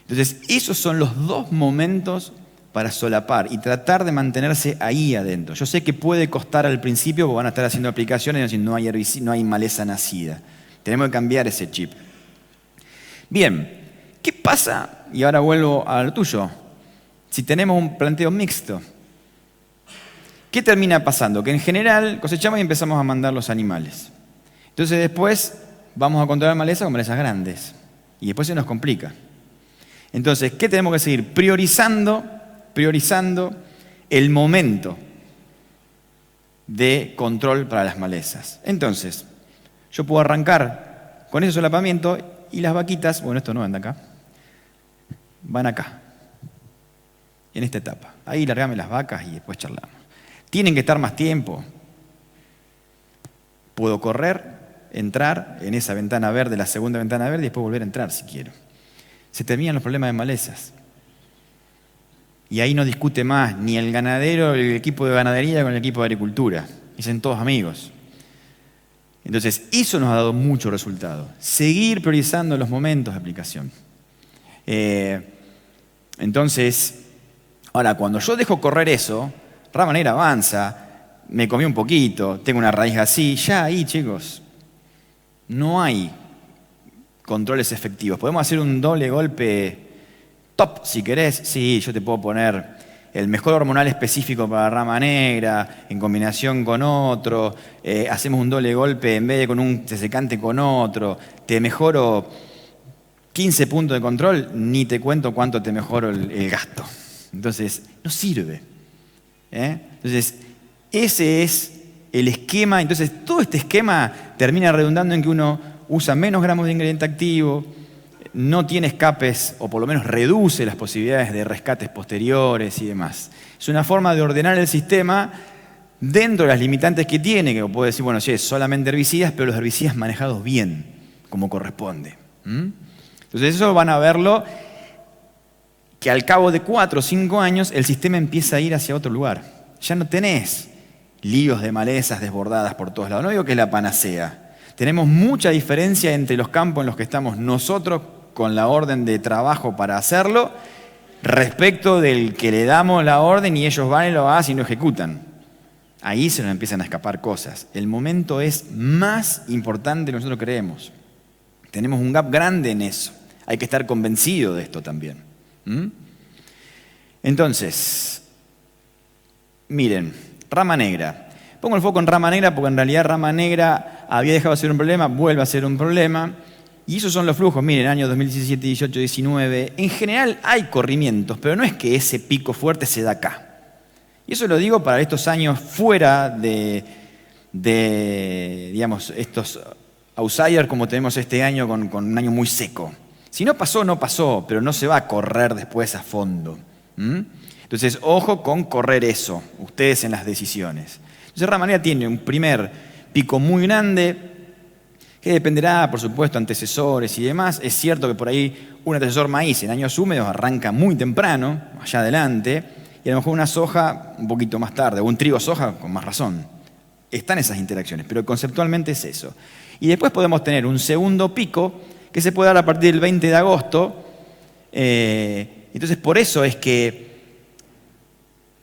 Entonces, esos son los dos momentos para solapar y tratar de mantenerse ahí adentro. Yo sé que puede costar al principio porque van a estar haciendo aplicaciones y no hay maleza nacida. Tenemos que cambiar ese chip. Bien, ¿qué pasa? Y ahora vuelvo a lo tuyo. Si tenemos un planteo mixto, ¿qué termina pasando? Que en general cosechamos y empezamos a mandar los animales. Entonces después vamos a controlar malezas con malezas grandes. Y después se nos complica. Entonces, ¿qué tenemos que seguir? Priorizando el momento de control para las malezas. Entonces, yo puedo arrancar con ese solapamiento y las vaquitas, bueno, esto no anda acá, van acá, en esta etapa. Ahí largame las vacas y después charlamos. Tienen que estar más tiempo. Puedo correr, entrar en esa ventana verde, la segunda ventana verde, y después volver a entrar si quiero. Se terminan los problemas de malezas. Y ahí no discute más ni el ganadero, el equipo de ganadería con el equipo de agricultura. Dicen todos amigos. Entonces, eso nos ha dado mucho resultado. Seguir priorizando los momentos de aplicación. Entonces, ahora, cuando yo dejo correr eso, rama negra avanza, me comí un poquito, tengo una raíz así, ya ahí, chicos, no hay controles efectivos. Podemos hacer un doble golpe top, si querés. Sí, yo te puedo poner el mejor hormonal específico para rama negra, en combinación con otro, hacemos un doble golpe en vez de con un secante con otro, te mejoro 15 puntos de control, ni te cuento cuánto te mejoro el gasto. Entonces, no sirve. Entonces, ese es el esquema. Entonces, todo este esquema termina redundando en que uno usa menos gramos de ingrediente activo, no tiene escapes, o por lo menos reduce las posibilidades de rescates posteriores y demás. Es una forma de ordenar el sistema dentro de las limitantes que tiene, que puedo decir, bueno, sí, es solamente herbicidas, pero los herbicidas manejados bien, como corresponde. Entonces eso van a verlo, que al cabo de 4 o 5 años el sistema empieza a ir hacia otro lugar. Ya no tenés líos de malezas desbordadas por todos lados. No digo que es la panacea. Tenemos mucha diferencia entre los campos en los que estamos nosotros con la orden de trabajo para hacerlo, respecto del que le damos la orden y ellos van y lo hacen y lo ejecutan. Ahí se nos empiezan a escapar cosas. El momento es más importante de lo que nosotros creemos. Tenemos un gap grande en eso. Hay que estar convencido de esto también. Entonces, miren, rama negra. Pongo el foco en rama negra porque en realidad rama negra había dejado de ser un problema, vuelve a ser un problema. Y esos son los flujos. Miren, años 2017, 18, 19. En general hay corrimientos, pero no es que ese pico fuerte se da acá. Y eso lo digo para estos años fuera de digamos, estos outsiders como tenemos este año con un año muy seco. Si no pasó, no pasó, pero no se va a correr después a fondo. Entonces, ojo con correr eso, ustedes en las decisiones. Entonces, rama negra tiene un primer pico muy grande, que dependerá, por supuesto, antecesores y demás. Es cierto que por ahí un antecesor maíz en años húmedos arranca muy temprano, allá adelante, y a lo mejor una soja un poquito más tarde, o un trigo soja con más razón. Están esas interacciones, pero conceptualmente es eso. Y después podemos tener un segundo pico que se puede dar a partir del 20 de agosto. Entonces, por eso es que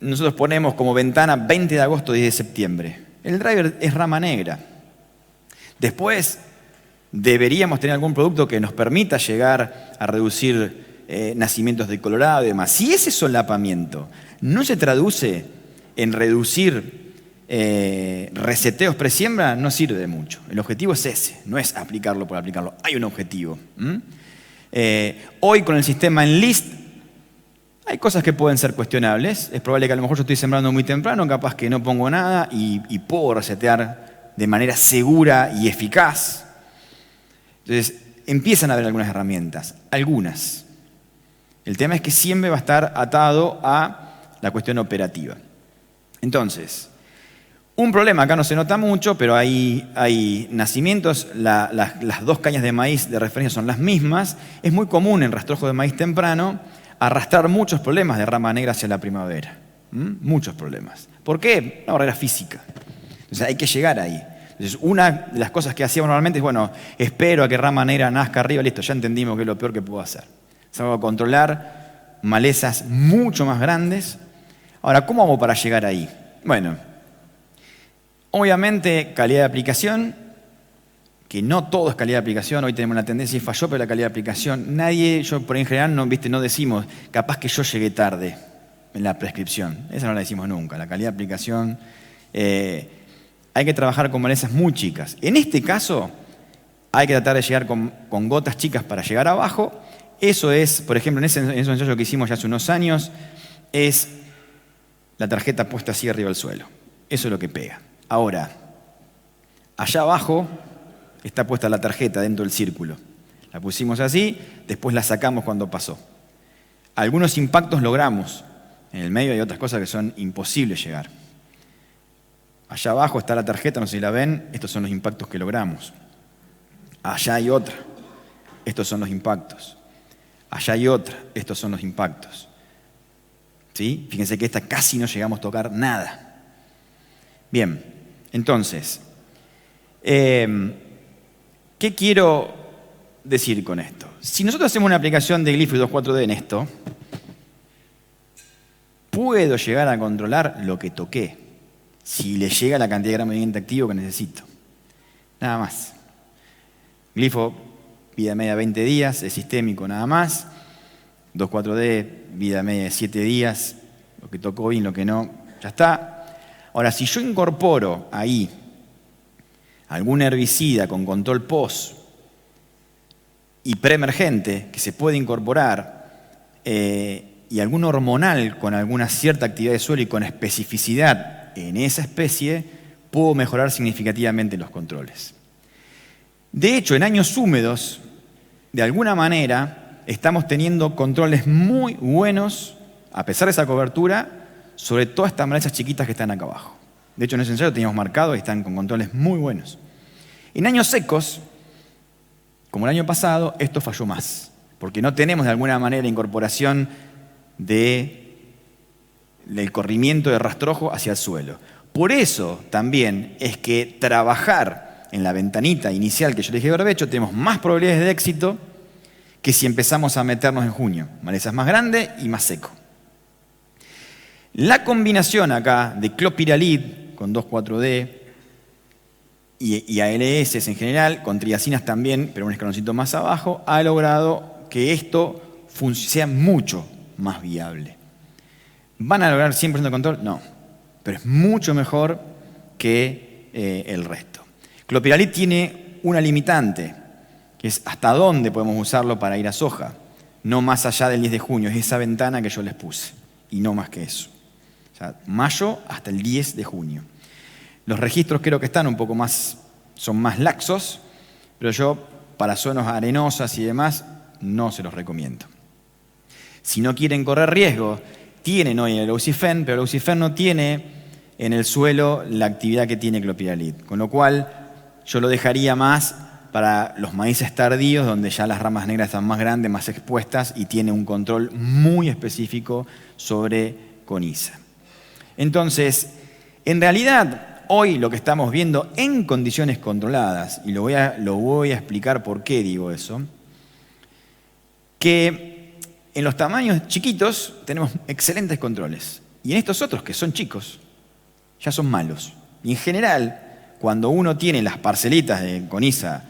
nosotros ponemos como ventana 20 de agosto, 10 de septiembre. El driver es rama negra. Después deberíamos tener algún producto que nos permita llegar a reducir nacimientos de Colorado y demás. Si ese solapamiento no se traduce en reducir reseteos presiembra, no sirve de mucho. El objetivo es ese, no es aplicarlo por aplicarlo. Hay un objetivo. Hoy con el sistema Enlist Hay cosas que pueden ser cuestionables. Es probable que a lo mejor yo estoy sembrando muy temprano, capaz que no pongo nada y puedo resetear de manera segura y eficaz. Entonces, empiezan a haber algunas herramientas, algunas. El tema es que siempre va a estar atado a la cuestión operativa. Entonces, un problema, acá no se nota mucho, pero hay nacimientos, las 2 cañas de maíz de referencia son las mismas. Es muy común en rastrojo de maíz temprano arrastrar muchos problemas de rama negra hacia la primavera. Muchos problemas. ¿Por qué? Una barrera física. Entonces hay que llegar ahí. Entonces, una de las cosas que hacíamos normalmente es, bueno, espero a que rama negra nazca arriba, listo, ya entendimos que es lo peor que puedo hacer. Salgo a controlar malezas mucho más grandes. Ahora, ¿cómo hago para llegar ahí? Bueno, obviamente calidad de aplicación, que no todo es calidad de aplicación. Hoy tenemos una tendencia y falló, pero la calidad de aplicación, yo por ahí en general no decimos, capaz que yo llegué tarde en la prescripción. Esa no la decimos nunca. La calidad de aplicación, hay que trabajar con malezas muy chicas. En este caso, hay que tratar de llegar con gotas chicas para llegar abajo. Eso es, por ejemplo, en ese ensayo que hicimos ya hace unos años, es la tarjeta puesta así arriba del suelo. Eso es lo que pega. Ahora, allá abajo está puesta la tarjeta dentro del círculo. La pusimos así, después la sacamos cuando pasó. Algunos impactos logramos. En el medio hay otras cosas que son imposibles llegar. Allá abajo está la tarjeta, no sé si la ven, estos son los impactos que logramos. Allá hay otra, estos son los impactos. Allá hay otra, estos son los impactos. ¿Sí? Fíjense que esta casi no llegamos a tocar nada. Bien, entonces, ¿qué quiero decir con esto? Si nosotros hacemos una aplicación de Glyph y 2,4-D en esto, puedo llegar a controlar lo que toqué, si le llega la cantidad de gramo de ingrediente activo que necesito. Nada más. Glifo, vida media 20 días, es sistémico nada más. 2,4-D, vida media de 7 días, lo que tocó bien, lo que no, ya está. Ahora, si yo incorporo ahí algún herbicida con control post y preemergente que se puede incorporar y algún hormonal con alguna cierta actividad de suelo y con especificidad en esa especie, puedo mejorar significativamente los controles. De hecho, en años húmedos, de alguna manera, estamos teniendo controles muy buenos, a pesar de esa cobertura, sobre todas estas malezas chiquitas que están acá abajo. De hecho, en ese ensayo teníamos marcado y están con controles muy buenos. En años secos, como el año pasado, esto falló más, porque no tenemos de alguna manera incorporación del corrimiento de rastrojo hacia el suelo. Por eso también es que trabajar en la ventanita inicial que yo les dije de barbecho tenemos más probabilidades de éxito que si empezamos a meternos en junio. Malezas más grandes y más seco. La combinación acá de clopiralid con 2,4-D y ALS en general, con triacinas también, pero un escaloncito más abajo, ha logrado que esto sea mucho más viable. ¿Van a lograr 100% de control? No, pero es mucho mejor que el resto. Clopiralid tiene una limitante, que es hasta dónde podemos usarlo para ir a soja. No más allá del 10 de junio, es esa ventana que yo les puse, y no más que eso. O sea, mayo hasta el 10 de junio. Los registros creo que están un poco más, son más laxos, pero yo para zonas arenosas y demás no se los recomiendo. Si no quieren correr riesgo, tienen hoy el Lucifen, pero el Lucifen no tiene en el suelo la actividad que tiene clopiralid, con lo cual yo lo dejaría más para los maíces tardíos, donde ya las ramas negras están más grandes, más expuestas y tiene un control muy específico sobre coniza. Entonces, en realidad, hoy lo que estamos viendo en condiciones controladas, y lo voy a explicar por qué digo eso, que en los tamaños chiquitos tenemos excelentes controles, y en estos otros que son chicos, ya son malos. Y en general, cuando uno tiene las parcelitas de coniza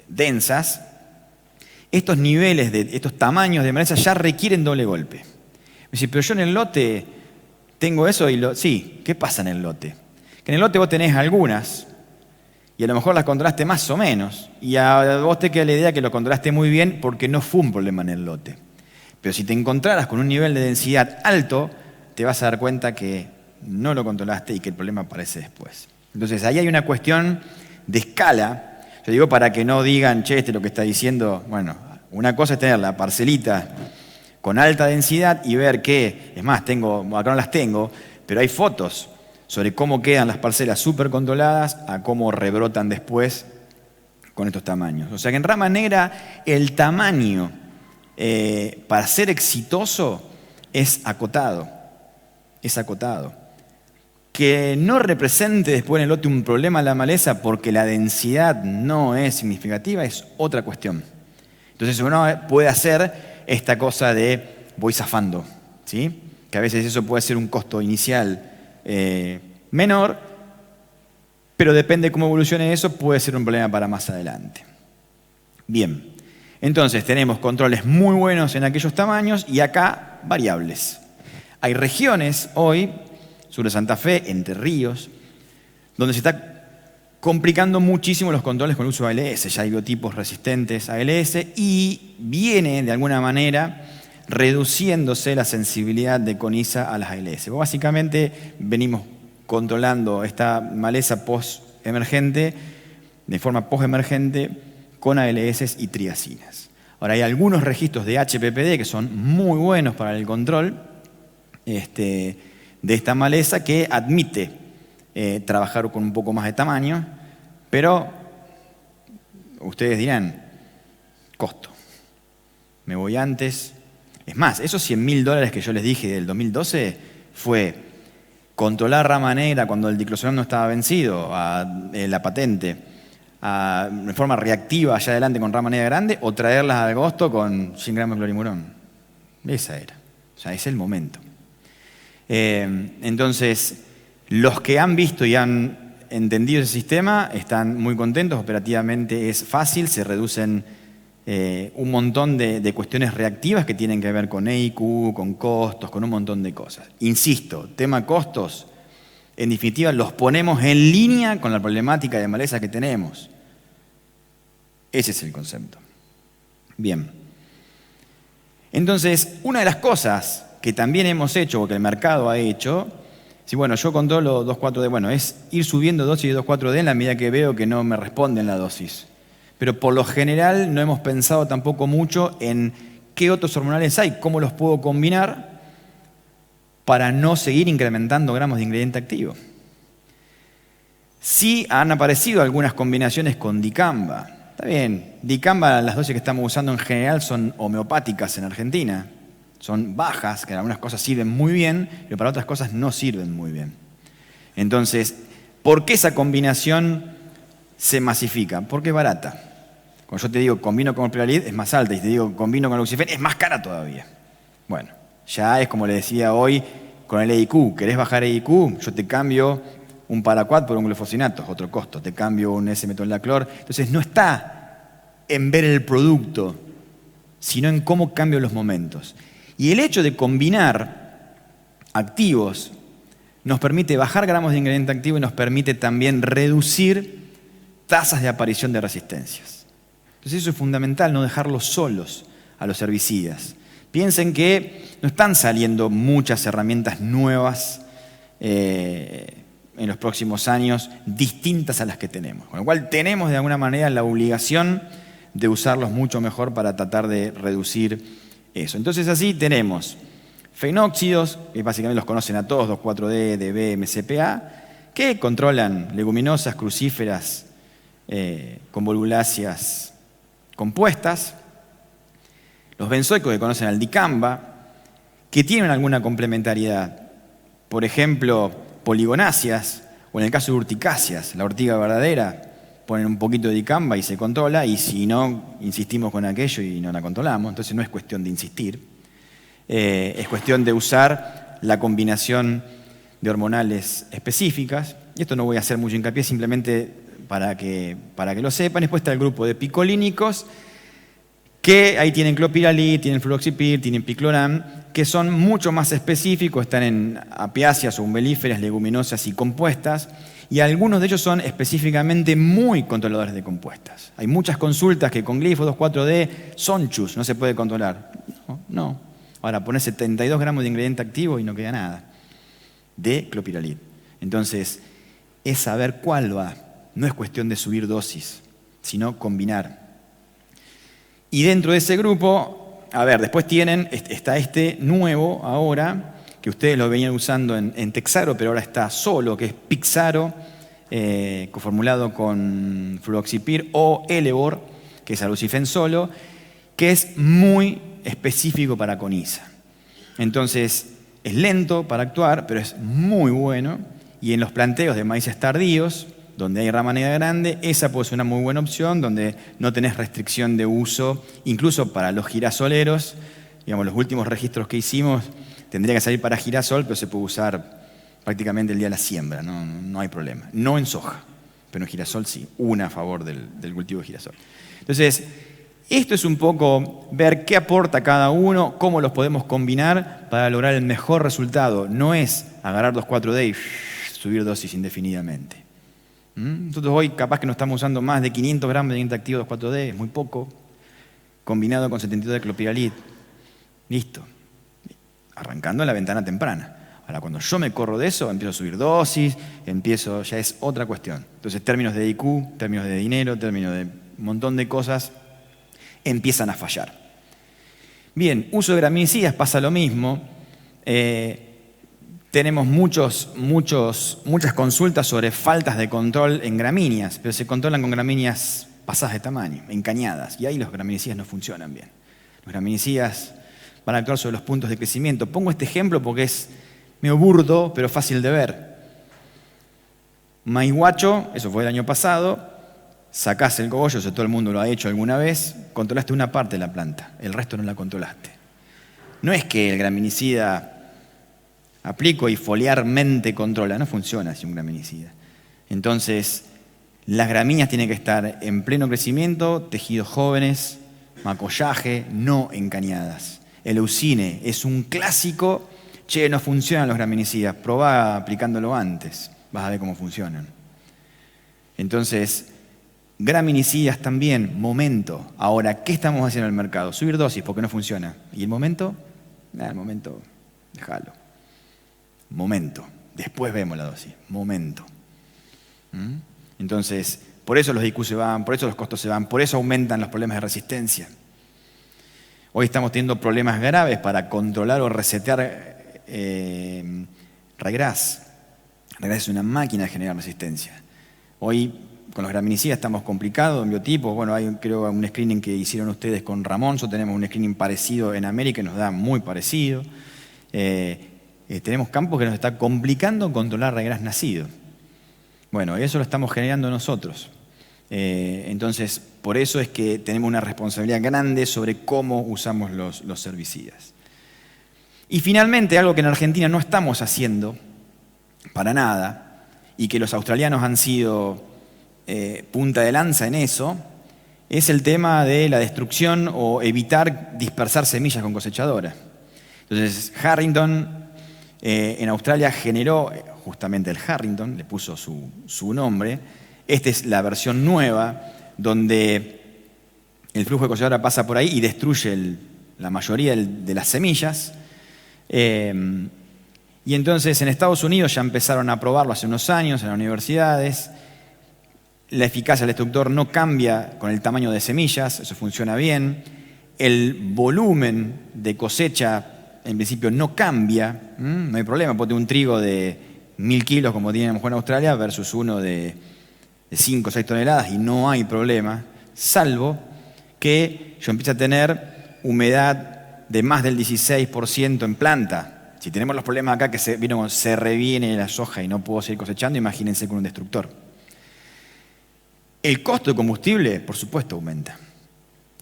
densas, estos niveles, estos tamaños de maleza ya requieren doble golpe. Me dice, pero yo en el lote tengo eso y sí, ¿qué pasa en el lote? Que en el lote vos tenés algunas y a lo mejor las controlaste más o menos y a vos te queda la idea que lo controlaste muy bien porque no fue un problema en el lote. Pero si te encontraras con un nivel de densidad alto, te vas a dar cuenta que no lo controlaste y que el problema aparece después. Entonces, ahí hay una cuestión de escala. Yo digo para que no digan, che, lo que está diciendo, bueno, una cosa es tener la parcelita con alta densidad y ver que, es más, acá no las tengo, pero hay fotos sobre cómo quedan las parcelas súper controladas a cómo rebrotan después con estos tamaños. O sea que en rama negra el tamaño para ser exitoso es acotado. Es acotado. Que no represente después en el lote un problema a la maleza porque la densidad no es significativa es otra cuestión. Entonces uno puede hacer esta cosa de voy zafando, ¿sí? Que a veces eso puede ser un costo inicial menor, pero depende de cómo evolucione eso, puede ser un problema para más adelante. Bien, entonces tenemos controles muy buenos en aquellos tamaños y acá variables. Hay regiones hoy, sur de Santa Fe, Entre Ríos, donde se está complicando muchísimo los controles con el uso de ALS. Ya hay biotipos resistentes a ALS y viene de alguna manera reduciéndose la sensibilidad de coniza a las ALS. Básicamente venimos controlando esta maleza post-emergente, de forma post-emergente, con ALS y triacinas. Ahora hay algunos registros de HPPD que son muy buenos para el control de esta maleza que admite trabajar con un poco más de tamaño, pero ustedes dirán, costo. Me voy antes. Es más, esos $100.000 que yo les dije del 2012 fue controlar rama negra cuando el diclofenac no estaba vencido, la patente, de forma reactiva allá adelante con rama negra grande, o traerlas a agosto con 100 gramos de clorimurón. Esa era. O sea, es el momento. Entonces, los que han visto y han entendido ese sistema están muy contentos, operativamente es fácil, se reducen un montón de cuestiones reactivas que tienen que ver con EIQ, con costos, con un montón de cosas. Insisto, tema costos, en definitiva los ponemos en línea con la problemática de maleza que tenemos. Ese es el concepto. Bien. Entonces, una de las cosas que también hemos hecho, o que el mercado ha hecho, si bueno, yo controlo 2,4-D, bueno, es ir subiendo dosis de 2,4-D en la medida que veo que no me responden la dosis. Pero por lo general no hemos pensado tampoco mucho en qué otros hormonales hay, cómo los puedo combinar para no seguir incrementando gramos de ingrediente activo. Sí han aparecido algunas combinaciones con dicamba. Está bien, dicamba, las dosis que estamos usando en general son homeopáticas en Argentina. Son bajas, que en algunas cosas sirven muy bien, pero para otras cosas no sirven muy bien. Entonces, ¿por qué esa combinación se masifica? Porque es barata. Cuando yo te digo combino con Prevalead es más alta y te digo combino con Luxifen es más cara todavía. Bueno, ya es como le decía hoy con el EIQ. ¿Querés bajar EIQ? Yo te cambio un paraquat por un glufosinato, es otro costo. Te cambio un S-metolaclor. Entonces no está en ver el producto, sino en cómo cambio los momentos. Y el hecho de combinar activos nos permite bajar gramos de ingrediente activo y nos permite también reducir tasas de aparición de resistencias. Entonces eso es fundamental, no dejarlos solos a los herbicidas. Piensen que no están saliendo muchas herramientas nuevas en los próximos años distintas a las que tenemos. Con lo cual tenemos de alguna manera la obligación de usarlos mucho mejor para tratar de reducir eso. Entonces así tenemos fenóxidos, que básicamente los conocen a todos, 2,4-D, DB, MCPA, que controlan leguminosas, crucíferas, convoluláceas compuestas, los benzoicos que conocen al dicamba, que tienen alguna complementariedad. Por ejemplo, poligonáceas, o en el caso de urticáceas, la ortiga verdadera, ponen un poquito de dicamba y se controla, y si no, insistimos con aquello y no la controlamos. Entonces no es cuestión de insistir, es cuestión de usar la combinación de hormonales específicas. Y esto no voy a hacer mucho hincapié, simplemente para que lo sepan. Después está el grupo de picolínicos, que ahí tienen clopiralid, tienen fluroxipir, tienen picloram, que son mucho más específicos, están en apiáceas o umbelíferas, leguminosas y compuestas, y algunos de ellos son específicamente muy controladores de compuestas. Hay muchas consultas que con glifo 2,4-D son chus, no se puede controlar. No. Ahora pones 72 gramos de ingrediente activo y no queda nada de clopidogrel. Entonces, es saber cuál va. No es cuestión de subir dosis, sino combinar. Y dentro de ese grupo, después está este nuevo ahora, que ustedes lo venían usando en Texaro, pero ahora está solo, que es Pixaro, coformulado con fluoxipir, o Elevor, que es alucifen solo, que es muy específico para coniza. Entonces, es lento para actuar, pero es muy bueno. Y en los planteos de maíces tardíos, donde hay rama negra grande, esa puede ser una muy buena opción, donde no tenés restricción de uso, incluso para los girasoleros. Digamos, los últimos registros que hicimos tendría que salir para girasol, pero se puede usar prácticamente el día de la siembra, no hay problema. No en soja, pero en girasol sí, una a favor del cultivo de girasol. Entonces, esto es un poco ver qué aporta cada uno, cómo los podemos combinar para lograr el mejor resultado. No es agarrar 2,4-D y subir dosis indefinidamente. Nosotros hoy capaz que no estamos usando más de 500 gramos de ingrediente activo 2,4-D, es muy poco, combinado con 72 de clopidogrel. Listo. Arrancando en la ventana temprana. Ahora, cuando yo me corro de eso, empiezo a subir dosis, ya es otra cuestión. Entonces, términos de IQ, términos de dinero, términos de un montón de cosas, empiezan a fallar. Bien, uso de graminicidas pasa lo mismo. Tenemos muchas consultas sobre faltas de control en gramíneas, pero se controlan con gramíneas pasadas de tamaño, encañadas, y ahí los graminicidas no funcionan bien. Los graminicidas van a actuar sobre los puntos de crecimiento. Pongo este ejemplo porque es medio burdo, pero fácil de ver. Maíz guacho, eso fue el año pasado, sacás el cogollo, todo el mundo lo ha hecho alguna vez, controlaste una parte de la planta, el resto no la controlaste. No es que el graminicida aplico y foliarmente controla, no funciona así un graminicida. Entonces, las gramíneas tienen que estar en pleno crecimiento, tejidos jóvenes, macollaje, no encañadas. El Leucine es un clásico, no funcionan los graminicidas, probá aplicándolo antes, vas a ver cómo funcionan. Entonces, graminicidas también, momento. Ahora, ¿qué estamos haciendo en el mercado? Subir dosis porque no funciona. ¿Y el momento? El momento, déjalo. Momento. Después vemos la dosis. Momento. Entonces, por eso los IQ se van, por eso los costos se van, por eso aumentan los problemas de resistencia. Hoy estamos teniendo problemas graves para controlar o resetear regras. Regras es una máquina de generar resistencia. Hoy, con los graminicidas estamos complicados en biotipos. Bueno, hay creo un screening que hicieron ustedes con Ramón. Nosotros tenemos un screening parecido en América y nos da muy parecido. Tenemos campos que nos está complicando controlar regras nacidos. Bueno, eso lo estamos generando nosotros. Entonces, por eso es que tenemos una responsabilidad grande sobre cómo usamos los herbicidas. Y finalmente, algo que en Argentina no estamos haciendo para nada, y que los australianos han sido punta de lanza en eso, es el tema de la destrucción o evitar dispersar semillas con cosechadoras. Entonces, Harrington en Australia generó justamente el Harrington, le puso su nombre. Esta es la versión nueva, donde el flujo de cosechadora pasa por ahí y destruye la mayoría de las semillas. Y entonces en Estados Unidos ya empezaron a probarlo hace unos años en las universidades. La eficacia del destructor no cambia con el tamaño de semillas, eso funciona bien. El volumen de cosecha en principio no cambia, no hay problema. Ponte un trigo de 1000 kilos como tiene a lo mejor en Australia versus uno de 5 o 6 toneladas y no hay problema, salvo que yo empiece a tener humedad de más del 16% en planta. Si tenemos los problemas acá que se reviene la soja y no puedo seguir cosechando, imagínense con un destructor. El costo de combustible, por supuesto, aumenta.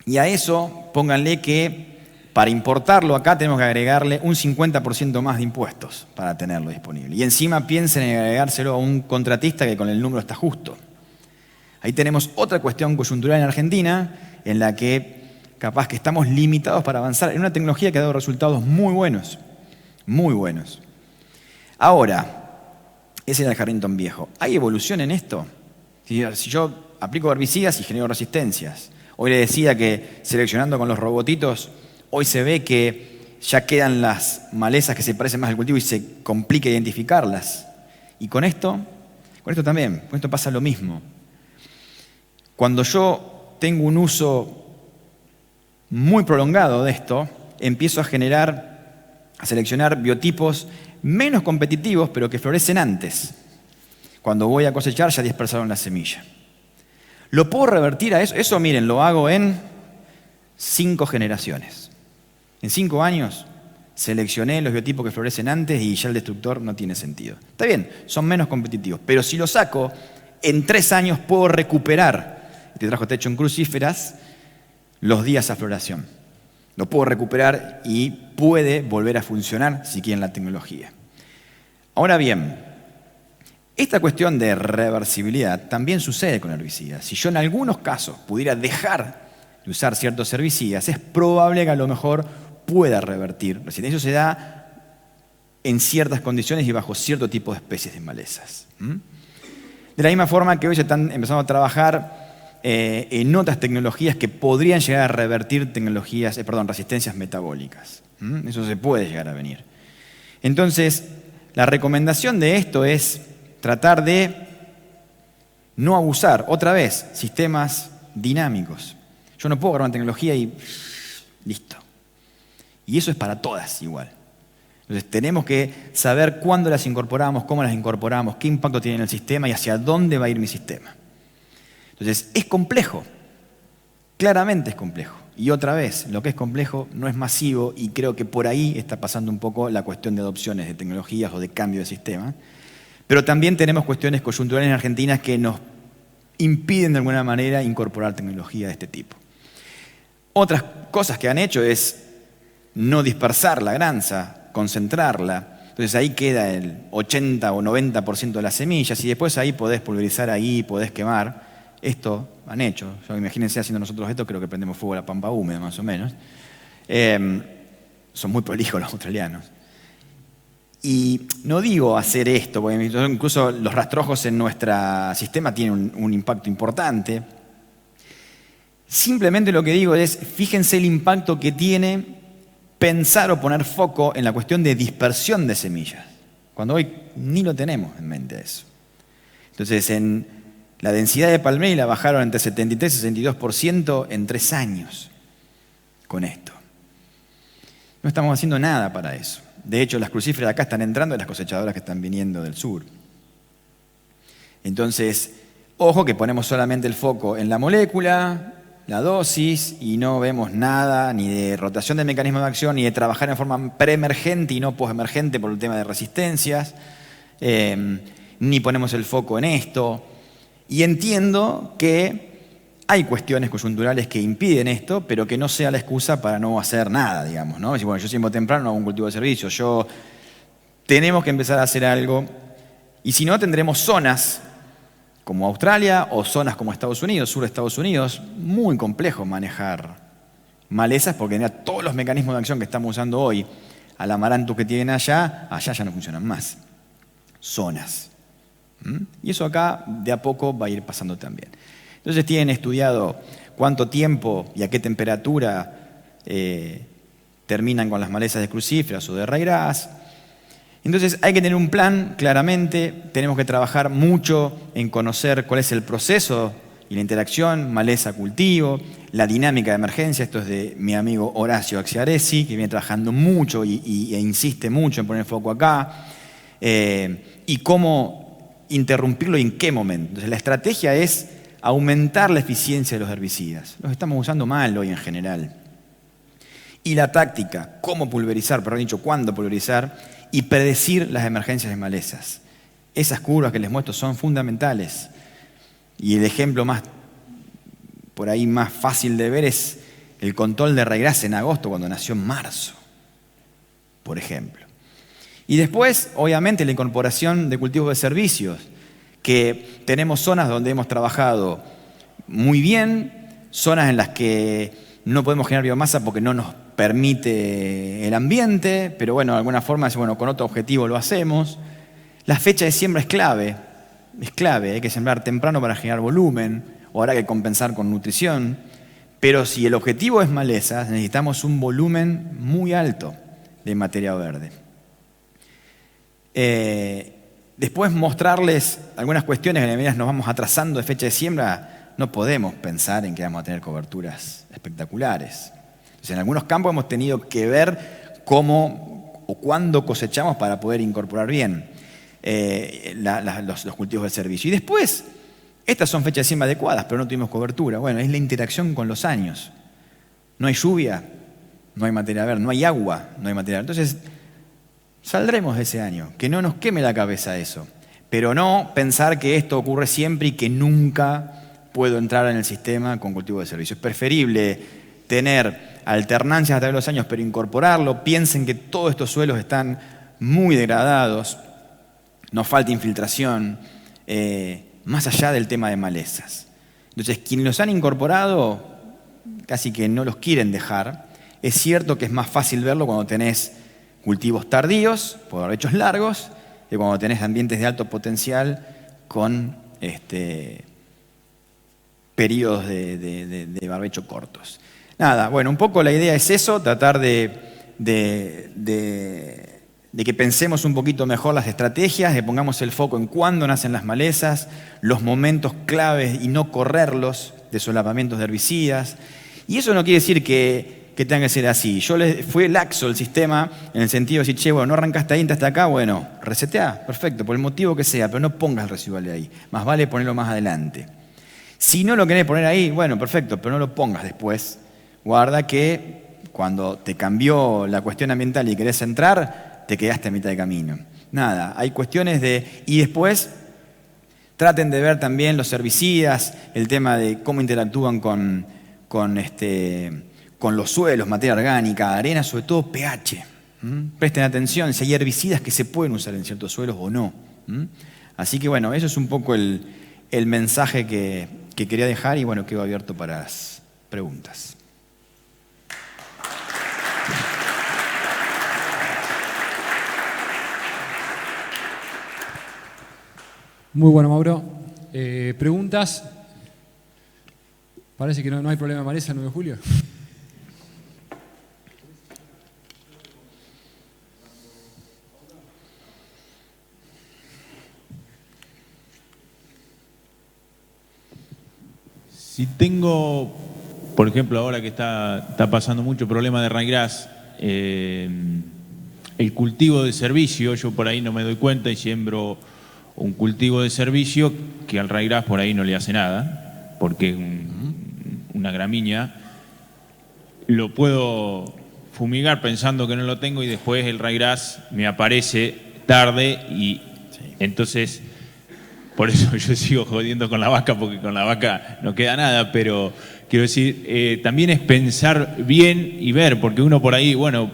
Y a eso pónganle que para importarlo acá tenemos que agregarle un 50% más de impuestos para tenerlo disponible. Y encima piensen en agregárselo a un contratista que con el número está justo. Ahí tenemos otra cuestión coyuntural en Argentina en la que capaz que estamos limitados para avanzar en una tecnología que ha dado resultados muy buenos. Muy buenos. Ahora, ese era el Harrington viejo. ¿Hay evolución en esto? Si yo aplico herbicidas y genero resistencias. Hoy le decía que seleccionando con los robotitos, hoy se ve que ya quedan las malezas que se parecen más al cultivo y se complica identificarlas. Y con esto también, con esto pasa lo mismo. Cuando yo tengo un uso muy prolongado de esto, empiezo a seleccionar biotipos menos competitivos, pero que florecen antes. Cuando voy a cosechar ya dispersaron la semilla. ¿Lo puedo revertir a eso? Eso, miren, lo hago en 5 generaciones. En 5 años seleccioné los biotipos que florecen antes y ya el destructor no tiene sentido. Está bien, son menos competitivos, pero si lo saco, en 3 años puedo recuperar, este trabajo está hecho en crucíferas, los días a floración. Lo puedo recuperar y puede volver a funcionar si quieren la tecnología. Ahora bien, esta cuestión de reversibilidad también sucede con herbicidas. Si yo en algunos casos pudiera dejar de usar ciertos herbicidas, es probable que a lo mejor pueda revertir. Eso se da en ciertas condiciones y bajo cierto tipo de especies de malezas. De la misma forma que hoy se están empezando a trabajar en otras tecnologías que podrían llegar a revertir resistencias metabólicas. Eso se puede llegar a venir. Entonces, la recomendación de esto es tratar de no abusar, otra vez, sistemas dinámicos. Yo no puedo agarrar una tecnología y listo. Y eso es para todas igual. Entonces tenemos que saber cuándo las incorporamos, cómo las incorporamos, qué impacto tiene en el sistema y hacia dónde va a ir mi sistema. Entonces es complejo, claramente es complejo. Y otra vez, lo que es complejo no es masivo y creo que por ahí está pasando un poco la cuestión de adopciones de tecnologías o de cambio de sistema. Pero también tenemos cuestiones coyunturales en Argentina que nos impiden de alguna manera incorporar tecnología de este tipo. Otras cosas que han hecho es no dispersar la granza, concentrarla. Entonces ahí queda el 80 o 90% de las semillas y después ahí podés pulverizar ahí, podés quemar. Esto han hecho. Imagínense haciendo nosotros esto, creo que prendemos fuego a la pampa húmeda más o menos. Son muy prolijos los australianos. Y no digo hacer esto, porque incluso los rastrojos en nuestro sistema tienen un impacto importante. Simplemente lo que digo es, fíjense el impacto que tiene pensar o poner foco en la cuestión de dispersión de semillas, cuando hoy ni lo tenemos en mente eso. Entonces, en la densidad de palmera la bajaron entre 73 y 62% en 3 años con esto. No estamos haciendo nada para eso. De hecho, las crucíferas de acá están entrando y las cosechadoras que están viniendo del sur. Entonces, ojo que ponemos solamente el foco en la molécula, la dosis, y no vemos nada ni de rotación de mecanismo de acción, ni de trabajar en forma preemergente y no postemergente por el tema de resistencias, ni ponemos el foco en esto. Y entiendo que hay cuestiones coyunturales que impiden esto, pero que no sea la excusa para no hacer nada, digamos, ¿no? Decir, bueno, yo siempre temprano hago un cultivo de servicio, tenemos que empezar a hacer algo, y si no tendremos zonas como Australia o zonas como Estados Unidos, sur de Estados Unidos, muy complejo manejar malezas porque todos los mecanismos de acción que estamos usando hoy, al amaranto que tienen allá ya no funcionan más. Zonas. Y eso acá de a poco va a ir pasando también. Entonces tienen estudiado cuánto tiempo y a qué temperatura terminan con las malezas de crucíferas o de ryegrass. Entonces hay que tener un plan, claramente, tenemos que trabajar mucho en conocer cuál es el proceso y la interacción, maleza-cultivo, la dinámica de emergencia, esto es de mi amigo Horacio Axiaresi, que viene trabajando mucho e insiste mucho en poner foco acá, y cómo interrumpirlo y en qué momento. Entonces la estrategia es aumentar la eficiencia de los herbicidas. Los estamos usando mal hoy en general. Y la táctica, cómo pulverizar, cuándo pulverizar, y predecir las emergencias de malezas. Esas curvas que les muestro son fundamentales. Y el ejemplo por ahí más fácil de ver es el control de ryegrass en agosto, cuando nació en marzo, por ejemplo. Y después, obviamente, la incorporación de cultivos de servicios, que tenemos zonas donde hemos trabajado muy bien, zonas en las que no podemos generar biomasa porque no nos permite el ambiente, pero bueno, de alguna forma, con otro objetivo lo hacemos. La fecha de siembra es clave, hay que sembrar temprano para generar volumen, o habrá que compensar con nutrición, pero si el objetivo es malezas, necesitamos un volumen muy alto. de material verde. Después mostrarles algunas cuestiones que a medida nos vamos atrasando de fecha de siembra, no podemos pensar en que vamos a tener coberturas espectaculares. Entonces, en algunos campos hemos tenido que ver cómo o cuándo cosechamos para poder incorporar bien los cultivos del servicio. Y después, estas son fechas de siembra adecuadas, pero no tuvimos cobertura. Bueno, es la interacción con los años. No hay lluvia, no hay material verde, no hay agua, no hay material verde. Entonces, saldremos de ese año, que no nos queme la cabeza eso, pero no pensar que esto ocurre siempre y que nunca puedo entrar en el sistema con cultivo de servicio. Es preferible tener alternancias a través de los años, pero incorporarlo. Piensen que todos estos suelos están muy degradados, nos falta infiltración, más allá del tema de malezas. Entonces, quienes los han incorporado casi que no los quieren dejar. Es cierto que es más fácil verlo cuando tenés cultivos tardíos, por barbechos largos, que cuando tenés ambientes de alto potencial con periodos de barbecho cortos. Nada, bueno, un poco la idea es eso, tratar de que pensemos un poquito mejor las estrategias, de pongamos el foco en cuándo nacen las malezas, los momentos claves y no correrlos de solapamientos de herbicidas. Y eso no quiere decir que tenga que ser así. Fue laxo el sistema en el sentido de decir, che, bueno, no arrancaste ahí, entraste acá, bueno, reseteá, perfecto, por el motivo que sea, pero no pongas el residual de ahí. Más vale ponerlo más adelante. Si no lo querés poner ahí, bueno, perfecto, pero no lo pongas después. Guarda que cuando te cambió la cuestión ambiental y querés entrar, te quedaste a mitad de camino. Nada, hay cuestiones y después traten de ver también los herbicidas, el tema de cómo interactúan con los suelos, materia orgánica, arena, sobre todo pH. Presten atención si hay herbicidas que se pueden usar en ciertos suelos o no. Así que bueno, eso es un poco el mensaje que quería dejar y bueno, quedo abierto para las preguntas. Muy bueno, Mauro. ¿Preguntas? Parece que no hay problema de maleza el 9 de julio. Si tengo, por ejemplo, ahora que está pasando mucho problema de ryegrass, el cultivo de servicio, yo por ahí no me doy cuenta y siembro un cultivo de servicio que al ryegrass por ahí no le hace nada, porque es una gramínea, lo puedo fumigar pensando que no lo tengo y después el ryegrass me aparece tarde y entonces... Por eso yo sigo jodiendo con la vaca, porque con la vaca no queda nada, pero quiero decir, también es pensar bien y ver, porque uno por ahí, bueno,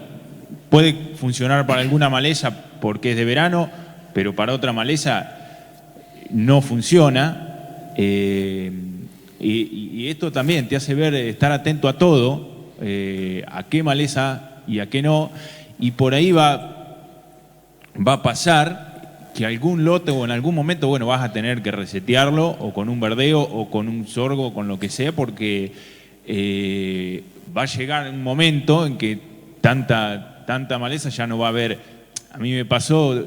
puede funcionar para alguna maleza porque es de verano, pero para otra maleza no funciona. Y esto también te hace ver, estar atento a todo, a qué maleza y a qué no, y por ahí va a pasar que algún lote o en algún momento, bueno, vas a tener que resetearlo o con un verdeo o con un sorgo o con lo que sea, porque va a llegar un momento en que tanta maleza ya no va a haber. A mí me pasó,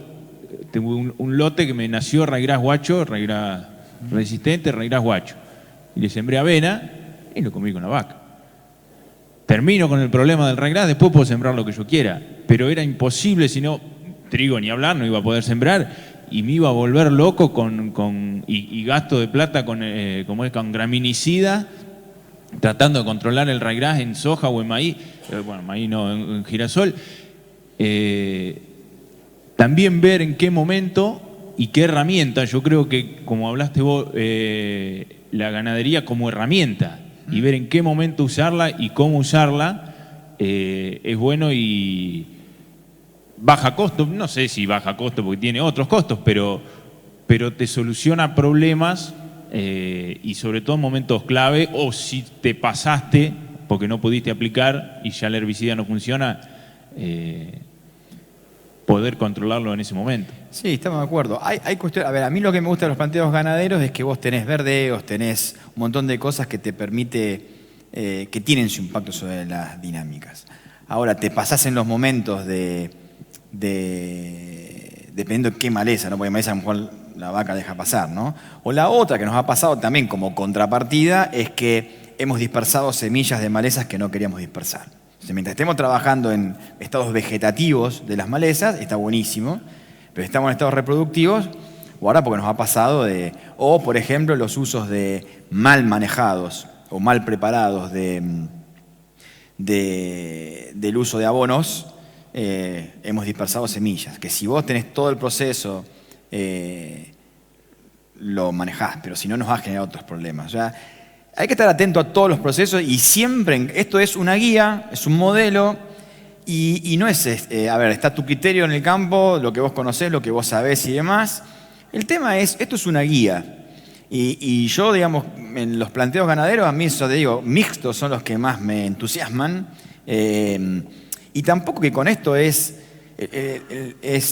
tengo un lote que me nació ryegrass guacho, ryegrass resistente, ryegrass guacho, y le sembré avena y lo comí con la vaca. Termino con el problema del ryegrass, después puedo sembrar lo que yo quiera, pero era imposible, si no, trigo ni hablar, no iba a poder sembrar y me iba a volver loco y gasto de plata con graminicida, tratando de controlar el ryegrass en soja o en maíz, bueno, maíz no, en girasol. También ver en qué momento y qué herramienta, yo creo que como hablaste vos, la ganadería como herramienta y ver en qué momento usarla y cómo usarla es bueno y baja costo, no sé si baja costo porque tiene otros costos, pero te soluciona problemas y sobre todo en momentos clave, o si te pasaste porque no pudiste aplicar y ya el herbicida no funciona, poder controlarlo en ese momento. Sí, estamos de acuerdo. Hay cuestiones. A ver, a mí lo que me gusta de los planteos ganaderos es que vos tenés verdeos, tenés un montón de cosas que te permite, que tienen su impacto sobre las dinámicas. Ahora, te pasás en los momentos dependiendo de qué maleza, ¿no? Porque maleza a lo mejor la vaca deja pasar, ¿no? O la otra que nos ha pasado también como contrapartida es que hemos dispersado semillas de malezas que no queríamos dispersar. Entonces, mientras estemos trabajando en estados vegetativos de las malezas, está buenísimo, pero estamos en estados reproductivos, o ahora porque nos ha pasado o por ejemplo los usos de mal manejados o mal preparados del uso de abonos, hemos dispersado semillas, que si vos tenés todo el proceso, lo manejás, pero si no nos va a generar otros problemas. O sea, hay que estar atento a todos los procesos y siempre, esto es una guía, es un modelo y no es, a ver, está tu criterio en el campo, lo que vos conocés, lo que vos sabés y demás. El tema es, esto es una guía. Y yo, digamos, en los planteos ganaderos, a mí, eso te digo, mixtos son los que más me entusiasman. Y tampoco que con esto es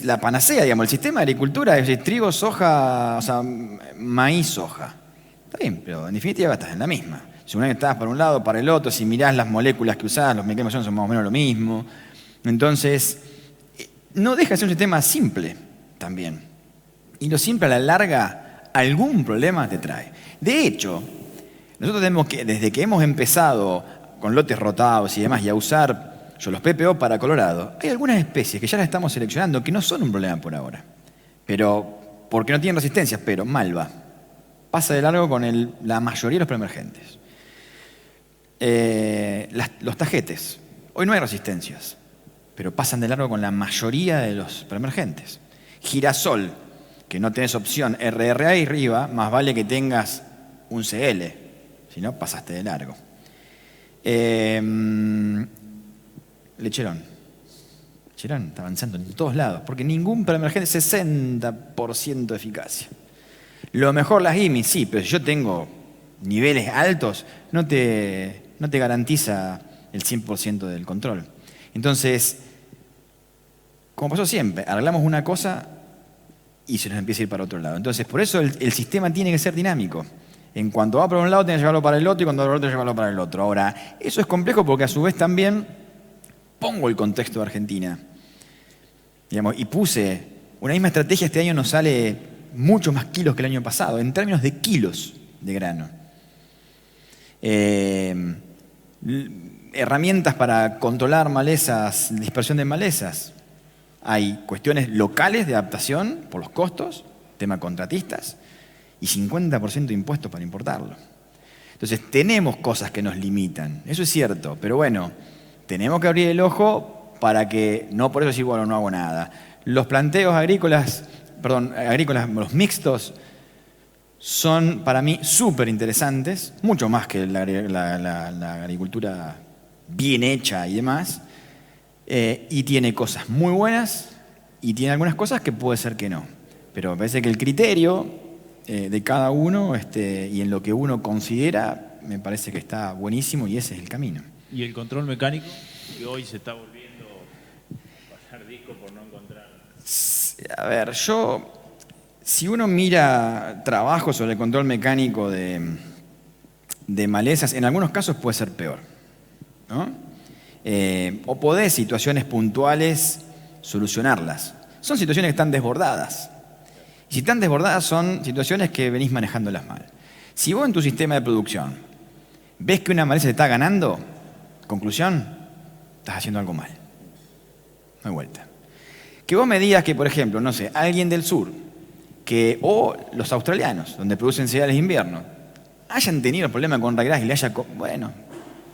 la panacea, digamos. El sistema de agricultura es trigo, soja, o sea, maíz, soja. Está bien, pero en definitiva estás en la misma. Si una vez estás para un lado, para el otro, si mirás las moléculas que usás, los mecanismos son más o menos lo mismo. Entonces, no deja de ser un sistema simple también. Y lo simple a la larga, algún problema te trae. De hecho, nosotros tenemos que, desde que hemos empezado con lotes rotados y demás, y a usar los PPO para Colorado, hay algunas especies que ya las estamos seleccionando que no son un problema por ahora. Pero, porque no tienen resistencias, pero malva. Pasa de largo con la mayoría de los preemergentes. Los tajetes. Hoy no hay resistencias, pero pasan de largo con la mayoría de los preemergentes. Girasol, que no tenés opción RRA ahí arriba, más vale que tengas un CL, si no pasaste de largo. Lecherón. Lecherón está avanzando en todos lados, porque ningún preemergente, 60% de eficacia. Lo mejor las IMI, sí, pero si yo tengo niveles altos, no te garantiza el 100% del control. Entonces, como pasó siempre, arreglamos una cosa y se nos empieza a ir para otro lado. Entonces, por eso el sistema tiene que ser dinámico. En cuanto va para un lado, tiene que llevarlo para el otro, y cuando va para el otro, llevarlo para el otro. Ahora, eso es complejo porque a su vez también pongo el contexto de Argentina. Digamos, y puse una misma estrategia, este año nos sale muchos más kilos que el año pasado, en términos de kilos de grano. Herramientas para controlar malezas, dispersión de malezas. Hay cuestiones locales de adaptación por los costos, tema contratistas, y 50% de impuestos para importarlo. Entonces, tenemos cosas que nos limitan, eso es cierto, pero bueno, tenemos que abrir el ojo para que, no por eso decir, bueno, no hago nada. Los planteos agrícolas, los mixtos, son para mí súper interesantes, mucho más que la agricultura bien hecha y demás, y tiene cosas muy buenas y tiene algunas cosas que puede ser que no. Pero me parece que el criterio de cada uno y en lo que uno considera, me parece que está buenísimo y ese es el camino. ¿Y el control mecánico, que hoy se está volviendo a pasar disco por no encontrar? A ver, si uno mira trabajo sobre el control mecánico de malezas, en algunos casos puede ser peor, ¿no? O podés, situaciones puntuales, solucionarlas. Son situaciones que están desbordadas. Y si están desbordadas, son situaciones que venís manejándolas mal. Si vos en tu sistema de producción ves que una maleza te está ganando, conclusión, estás haciendo algo mal. No hay vuelta. Que vos me digas que, por ejemplo, no sé, alguien del sur, o los australianos, donde producen cereales de invierno, hayan tenido problemas con reglas y le haya... Bueno,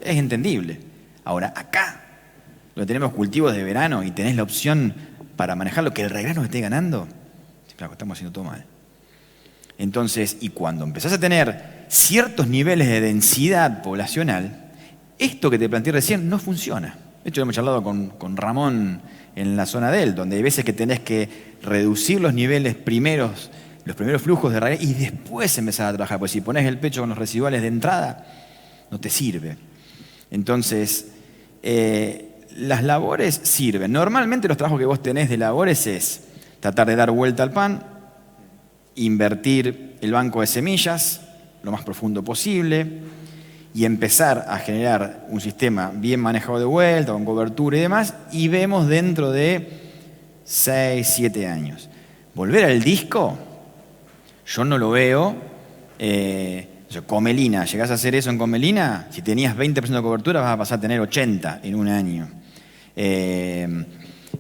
es entendible. Ahora, acá, donde tenemos cultivos de verano y tenés la opción para manejarlo, que el regrano esté ganando, claro, estamos haciendo todo mal. Entonces, y cuando empezás a tener ciertos niveles de densidad poblacional, esto que te planteé recién no funciona. De hecho, hemos charlado con Ramón en la zona de él, donde hay veces que tenés que reducir los niveles primeros, los primeros flujos de raíz y después empezar a trabajar, porque si pones el pecho con los residuales de entrada, no te sirve. Entonces, las labores sirven. Normalmente los trabajos que vos tenés de labores es tratar de dar vuelta al pan, invertir el banco de semillas lo más profundo posible y empezar a generar un sistema bien manejado de vuelta, con cobertura y demás, y vemos dentro de 6, 7 años. Volver al disco, yo no lo veo. Comelina, ¿llegás a hacer eso en Comelina? Si tenías 20% de cobertura, vas a pasar a tener 80 en un año.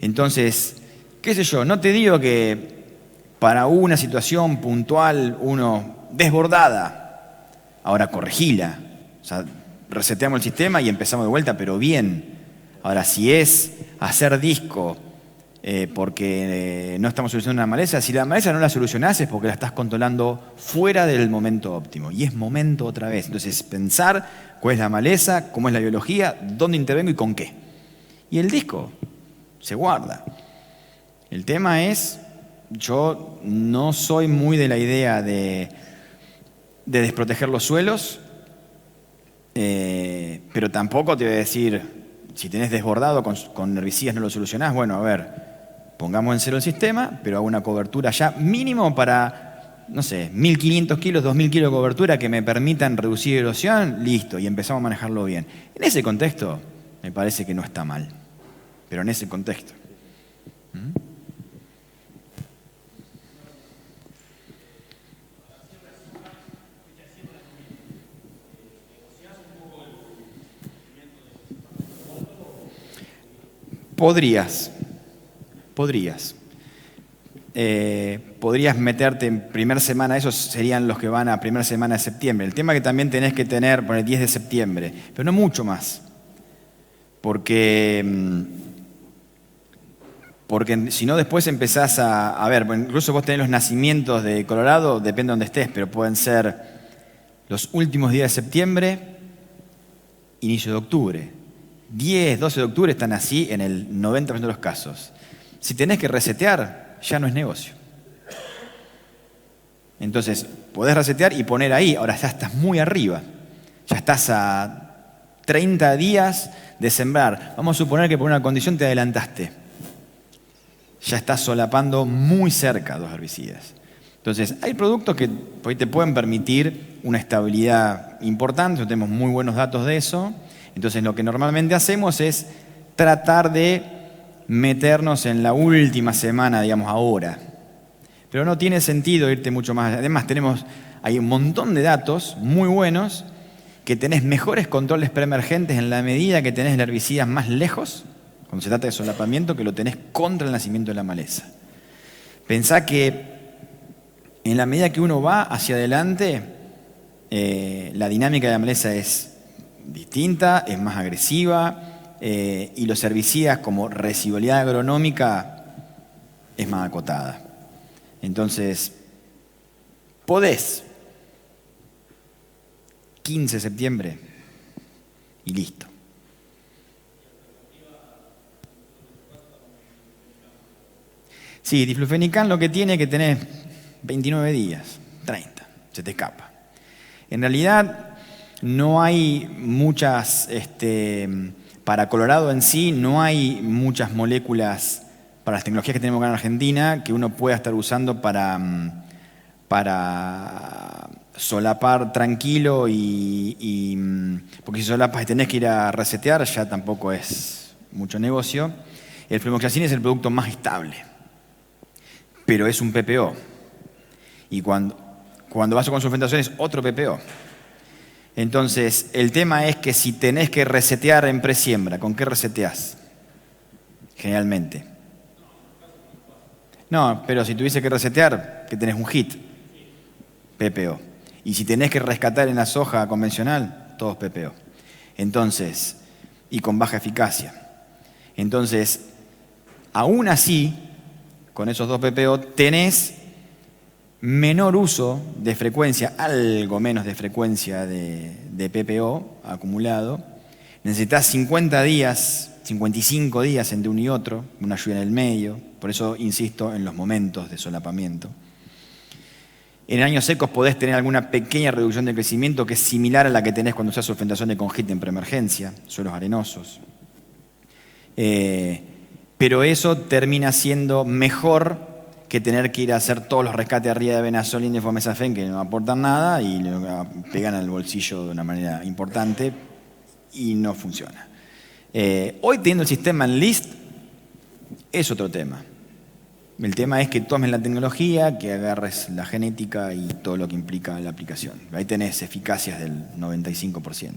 Entonces, qué sé yo, no te digo que para una situación puntual, desbordada, ahora corregila. O sea, reseteamos el sistema y empezamos de vuelta, pero bien. Ahora, si es hacer disco porque no estamos solucionando una maleza, si la maleza no la solucionás es porque la estás controlando fuera del momento óptimo. Y es momento otra vez. Entonces, pensar cuál es la maleza, cómo es la biología, dónde intervengo y con qué. Y el disco se guarda. El tema es, yo no soy muy de la idea de desproteger los suelos, pero tampoco te voy a decir, si tenés desbordado con herbicidas no lo solucionás, bueno, a ver, pongamos en cero el sistema, pero hago una cobertura ya mínimo para, no sé, 1.500 kilos, 2.000 kilos de cobertura que me permitan reducir erosión, listo, y empezamos a manejarlo bien. En ese contexto, me parece que no está mal, pero en ese contexto. Podrías. Podrías meterte en primera semana, esos serían los que van a primera semana de septiembre. El tema que también tenés que tener por el 10 de septiembre, pero no mucho más. Porque si no después empezás a ver, incluso vos tenés los nacimientos de Colorado, depende de donde estés, pero pueden ser los últimos días de septiembre, inicio de octubre. 10, 12 de octubre están así en el 90% de los casos. Si tenés que resetear, ya no es negocio. Entonces, podés resetear y poner ahí. Ahora ya estás muy arriba. Ya estás a 30 días de sembrar. Vamos a suponer que por una condición te adelantaste. Ya estás solapando muy cerca dos herbicidas. Entonces, hay productos que te pueden permitir una estabilidad importante. Tenemos muy buenos datos de eso. Entonces, lo que normalmente hacemos es tratar de meternos en la última semana, digamos, ahora. Pero no tiene sentido irte mucho más. Además, hay un montón de datos muy buenos que tenés mejores controles preemergentes en la medida que tenés el herbicida más lejos, cuando se trata de solapamiento, que lo tenés contra el nacimiento de la maleza. Pensá que en la medida que uno va hacia adelante, la dinámica de la maleza es distinta, es más agresiva, y los herbicidas como residualidad agronómica es más acotada. Entonces, podés 15 de septiembre y listo. Sí, diflufenican lo que tiene que tener 29 días, 30, se te escapa. En realidad no hay muchas, para Colorado en sí, no hay muchas moléculas para las tecnologías que tenemos acá en Argentina que uno pueda estar usando para solapar tranquilo porque si solapas y tenés que ir a resetear ya tampoco es mucho negocio. El flumoxacin es el producto más estable, pero es un PPO. Y cuando vas con sulfentación es otro PPO. Entonces, el tema es que si tenés que resetear en presiembra, ¿con qué reseteás? Generalmente. No, pero si tuviese que resetear, que tenés un hit, PPO. Y si tenés que rescatar en la soja convencional, todos PPO. Entonces, y con baja eficacia. Entonces, aún así, con esos dos PPO, tenés menor uso de frecuencia, algo menos de frecuencia de PPO acumulado. Necesitas 50 días, 55 días entre uno y otro, una lluvia en el medio. Por eso insisto en los momentos de solapamiento. En años secos podés tener alguna pequeña reducción de crecimiento que es similar a la que tenés cuando usás sulfentación de Congit en preemergencia, suelos arenosos. Pero eso termina siendo mejor que tener que ir a hacer todos los rescates arriba de Benazolin y Fomesafen que no aportan nada y le pegan al bolsillo de una manera importante y no funciona. Hoy teniendo el sistema en list es otro tema. El tema es que tomes la tecnología, que agarres la genética y todo lo que implica la aplicación. Ahí tenés eficacias del 95%.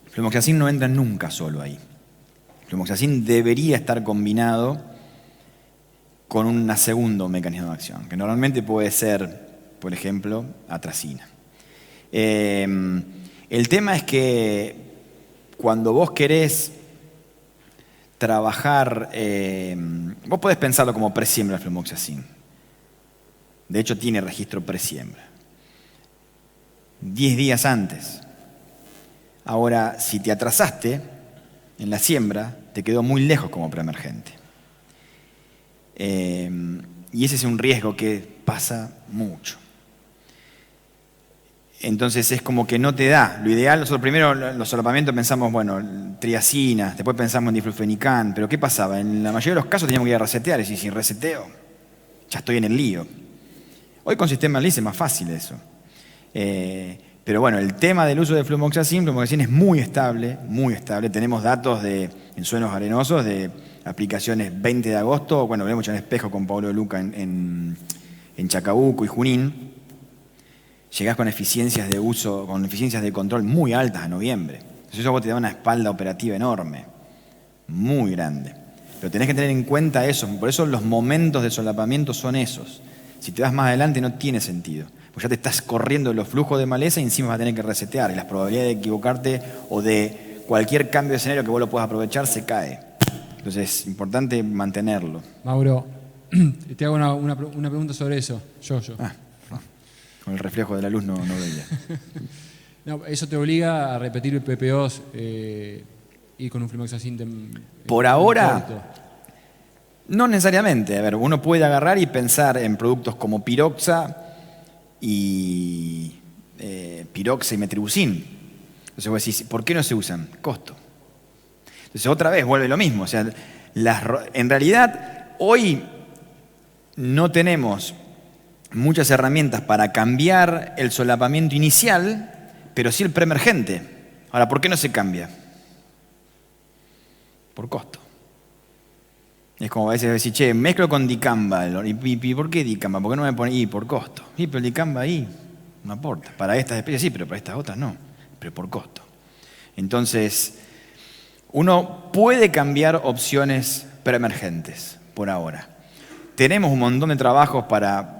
Flumoxacin no entra nunca solo ahí. Flumoxacin debería estar combinado con un segundo mecanismo de acción, que normalmente puede ser, por ejemplo, atracina. El tema es que cuando vos querés trabajar, vos podés pensarlo como presiembra el flumoxacin. De hecho, tiene registro presiembra. 10 días antes. Ahora, si te atrasaste en la siembra, te quedó muy lejos como preemergente. Y ese es un riesgo que pasa mucho. Entonces es como que no te da. Lo ideal, nosotros primero los solapamientos pensamos, bueno, triacina, después pensamos en diflufenicán, pero ¿qué pasaba? En la mayoría de los casos teníamos que ir a resetear, y si reseteo, ya estoy en el lío. Hoy con sistema LIS es más fácil eso. Pero bueno, el tema del uso de flumoxacin es muy estable, muy estable. Tenemos datos en suelos arenosos de aplicaciones 20 de agosto, bueno, lo hemos hecho en Espejo con Pablo de Luca en Chacabuco y Junín. Llegás con eficiencias de uso, con eficiencias de control muy altas a noviembre. Entonces eso a vos te da una espalda operativa enorme, muy grande. Pero tenés que tener en cuenta eso, por eso los momentos de solapamiento son esos. Si te vas más adelante no tiene sentido, pues ya te estás corriendo los flujos de maleza y encima vas a tener que resetear y las probabilidades de equivocarte o de cualquier cambio de escenario que vos lo puedas aprovechar se cae. Entonces es importante mantenerlo. Mauro, te hago una pregunta sobre eso. Yo. Con el reflejo de la luz no veía. No, eso te obliga a repetir el PPOs y con un flumoxacin. Por ahora, no necesariamente. A ver, uno puede agarrar y pensar en productos como piroxa y metribuzin. Entonces vos decís, ¿por qué no se usan? Costo. Entonces otra vez vuelve lo mismo. O sea, en realidad, hoy no tenemos muchas herramientas para cambiar el solapamiento inicial, pero sí el preemergente. Ahora, ¿por qué no se cambia? Por costo. Es como a veces decir, che, mezclo con dicamba. ¿Y por qué dicamba? ¿Por qué no me pone? Por costo. Pero el dicamba ahí no aporta. Para estas especies sí, pero para estas otras no. Pero por costo. Entonces, uno puede cambiar opciones preemergentes por ahora. Tenemos un montón de trabajos para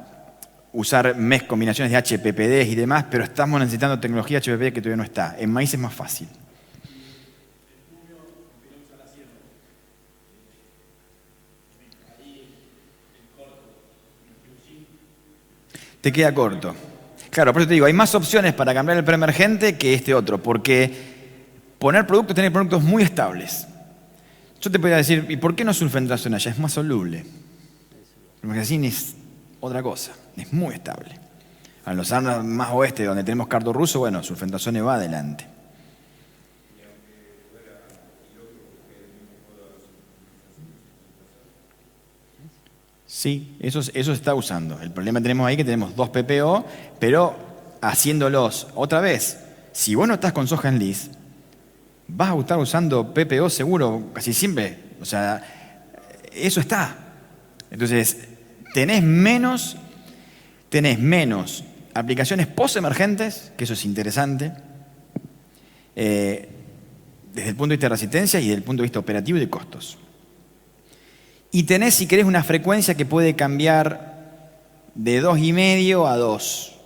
usar combinaciones de HPPD y demás, pero estamos necesitando tecnología HPPD que todavía no está. En maíz es más fácil. Te queda corto. Claro, por eso te digo, hay más opciones para cambiar el preemergente que este otro, porque tener productos muy estables. Yo te podría decir, ¿y por qué no sulfentrazona? Ya es más soluble. Porque así es otra cosa, es muy estable. En los armas más oeste, donde tenemos cardo ruso, bueno, sulfentrazone va adelante. Sí, eso se está usando. El problema que tenemos ahí es que tenemos 2 PPO, pero haciéndolos otra vez. Si vos no estás con soja en lis, vas a estar usando PPO seguro casi siempre. O sea, eso está. Entonces, tenés menos aplicaciones post-emergentes, que eso es interesante, desde el punto de vista de resistencia y desde el punto de vista operativo y de costos. Y tenés, si querés, una frecuencia que puede cambiar de 2,5 a 2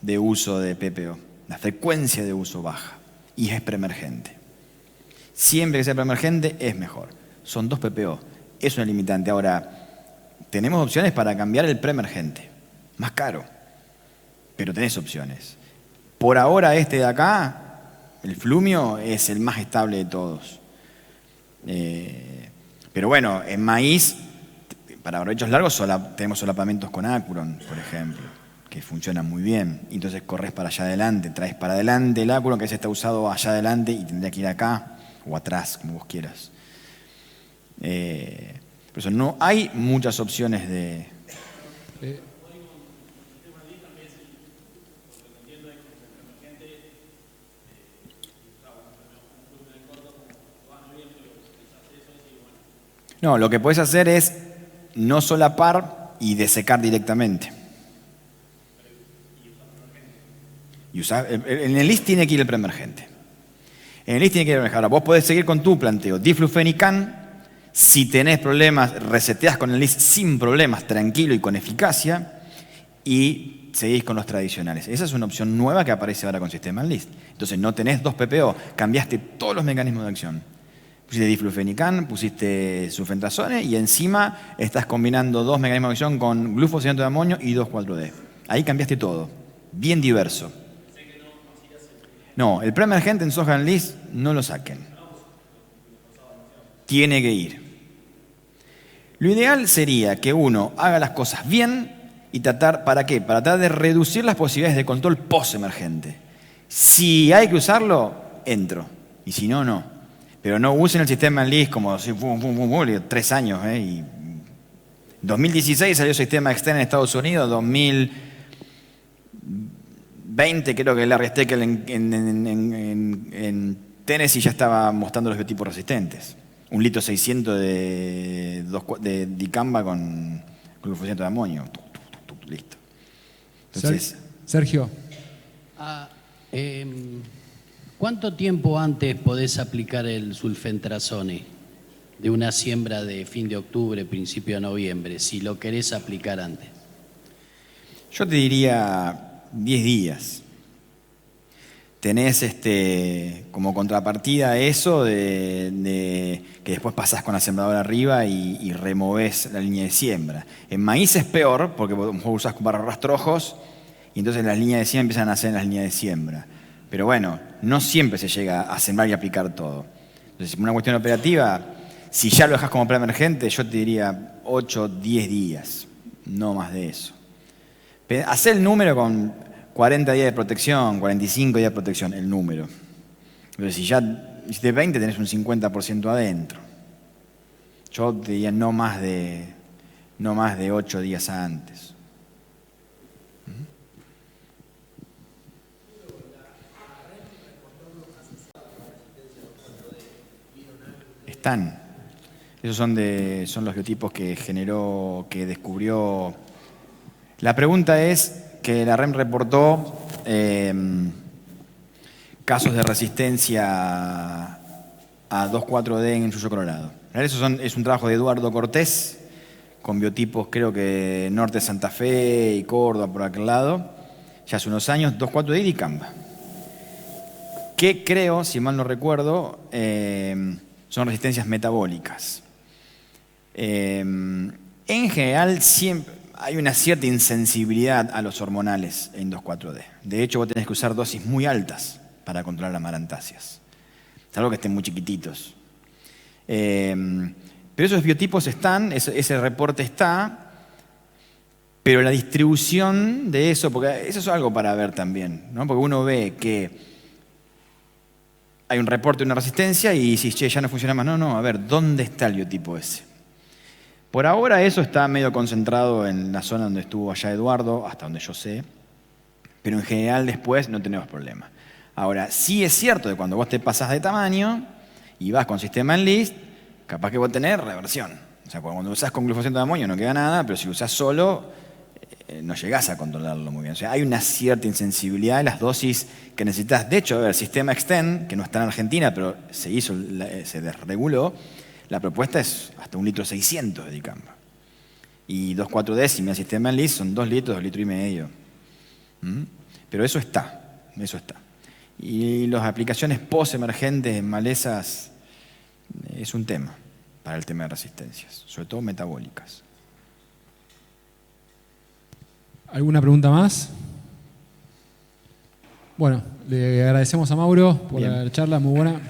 de uso de PPO. La frecuencia de uso baja y es preemergente. Siempre que sea preemergente es mejor. Son 2 PPO. Es una limitante. Ahora, tenemos opciones para cambiar el preemergente. Más caro. Pero tenés opciones. Por ahora este de acá, el flumio, es el más estable de todos. Pero bueno, en maíz, para brevechos largos tenemos solapamientos con Acuron, por ejemplo, que funciona muy bien. Entonces corres para allá adelante, traes para adelante el áculo que se está usado allá adelante y tendría que ir acá o atrás, como vos quieras. Por eso no hay muchas opciones de... No, lo que puedes hacer es no solapar y desecar directamente. Y en el list tiene que ir el preemergente. En el list tiene que ir el preemergente. Ahora, vos podés seguir con tu planteo. Diflufenican, si tenés problemas, reseteás con el list sin problemas, tranquilo y con eficacia, y seguís con los tradicionales. Esa es una opción nueva que aparece ahora con Sistema List. Entonces no tenés 2 PPO, cambiaste todos los mecanismos de acción. Pusiste diflufenican, pusiste sulfentrazone y encima estás combinando 2 mecanismos de acción con glufosinato de amonio y 2,4-D. Ahí cambiaste todo. Bien diverso. No, el preemergente en Sohan List no lo saquen. Tiene que ir. Lo ideal sería que uno haga las cosas bien y tratar, ¿para qué? Para tratar de reducir las posibilidades de control post-emergente. Si hay que usarlo, entro. Y si no, no. Pero no usen el sistema en list como si 3 años. Y 2016 salió el sistema externo en Estados Unidos, 2020 creo que Larry Steckel en Tennessee ya estaba mostrando los biotipos resistentes. 1 litro 600 de dicamba con glufosinato de amonio. Listo. Entonces, Sergio. ¿Cuánto tiempo antes podés aplicar el sulfentrazone de una siembra de fin de octubre, principio de noviembre, si lo querés aplicar antes? yo te diría 10 días. Tenés como contrapartida eso de que después pasás con la sembradora arriba y removés la línea de siembra. En maíz es peor porque vos usás para rastrojos y entonces las líneas de siembra empiezan a nacer en las líneas de siembra. Pero bueno, no siempre se llega a sembrar y aplicar todo. Entonces, una cuestión operativa, si ya lo dejás como preemergente, yo te diría 8, 10 días, no más de eso. Hacé el número con 40 días de protección, 45 días de protección, el número. Pero si ya hiciste 20, tenés un 50% adentro. Yo te diría no más de 8 días antes. Están. Esos son los biotipos que descubrió. La pregunta es que la REM reportó casos de resistencia a 2,4-D en Yuyo Colorado. Eso es un trabajo de Eduardo Cortés, con biotipos creo que norte de Santa Fe y Córdoba, por aquel lado, ya hace unos años, 2,4-D y dicamba. Que creo, si mal no recuerdo, son resistencias metabólicas. En general, siempre hay una cierta insensibilidad a los hormonales en 2,4-D. De hecho, vos tenés que usar dosis muy altas para controlar las marantáceas. Salvo que estén muy chiquititos. Pero esos biotipos están, ese reporte está, pero la distribución de eso, porque eso es algo para ver también, ¿no? Porque uno ve que hay un reporte de una resistencia y dices, che, ya no funciona más. No, a ver, ¿dónde está el biotipo ese? Por ahora eso está medio concentrado en la zona donde estuvo allá Eduardo, hasta donde yo sé, pero en general después no tenemos problema. Ahora, sí es cierto que cuando vos te pasás de tamaño y vas con sistema en list, capaz que vos tenés reversión. O sea, cuando usás con glufosinato de amonio no queda nada, pero si usás solo, no llegás a controlarlo muy bien. O sea, hay una cierta insensibilidad de las dosis que necesitas. De hecho, el sistema Extend, que no está en Argentina, pero se desreguló, la propuesta es hasta 1 litro 600 de dicamba. Y 2,4-D, si me da sistema en list, son 2 litros, 2,5 litros. Pero eso está. Y las aplicaciones post-emergentes en malezas es un tema para el tema de resistencias, sobre todo metabólicas. ¿Alguna pregunta más? Bueno, le agradecemos a Mauro por la charla muy buena.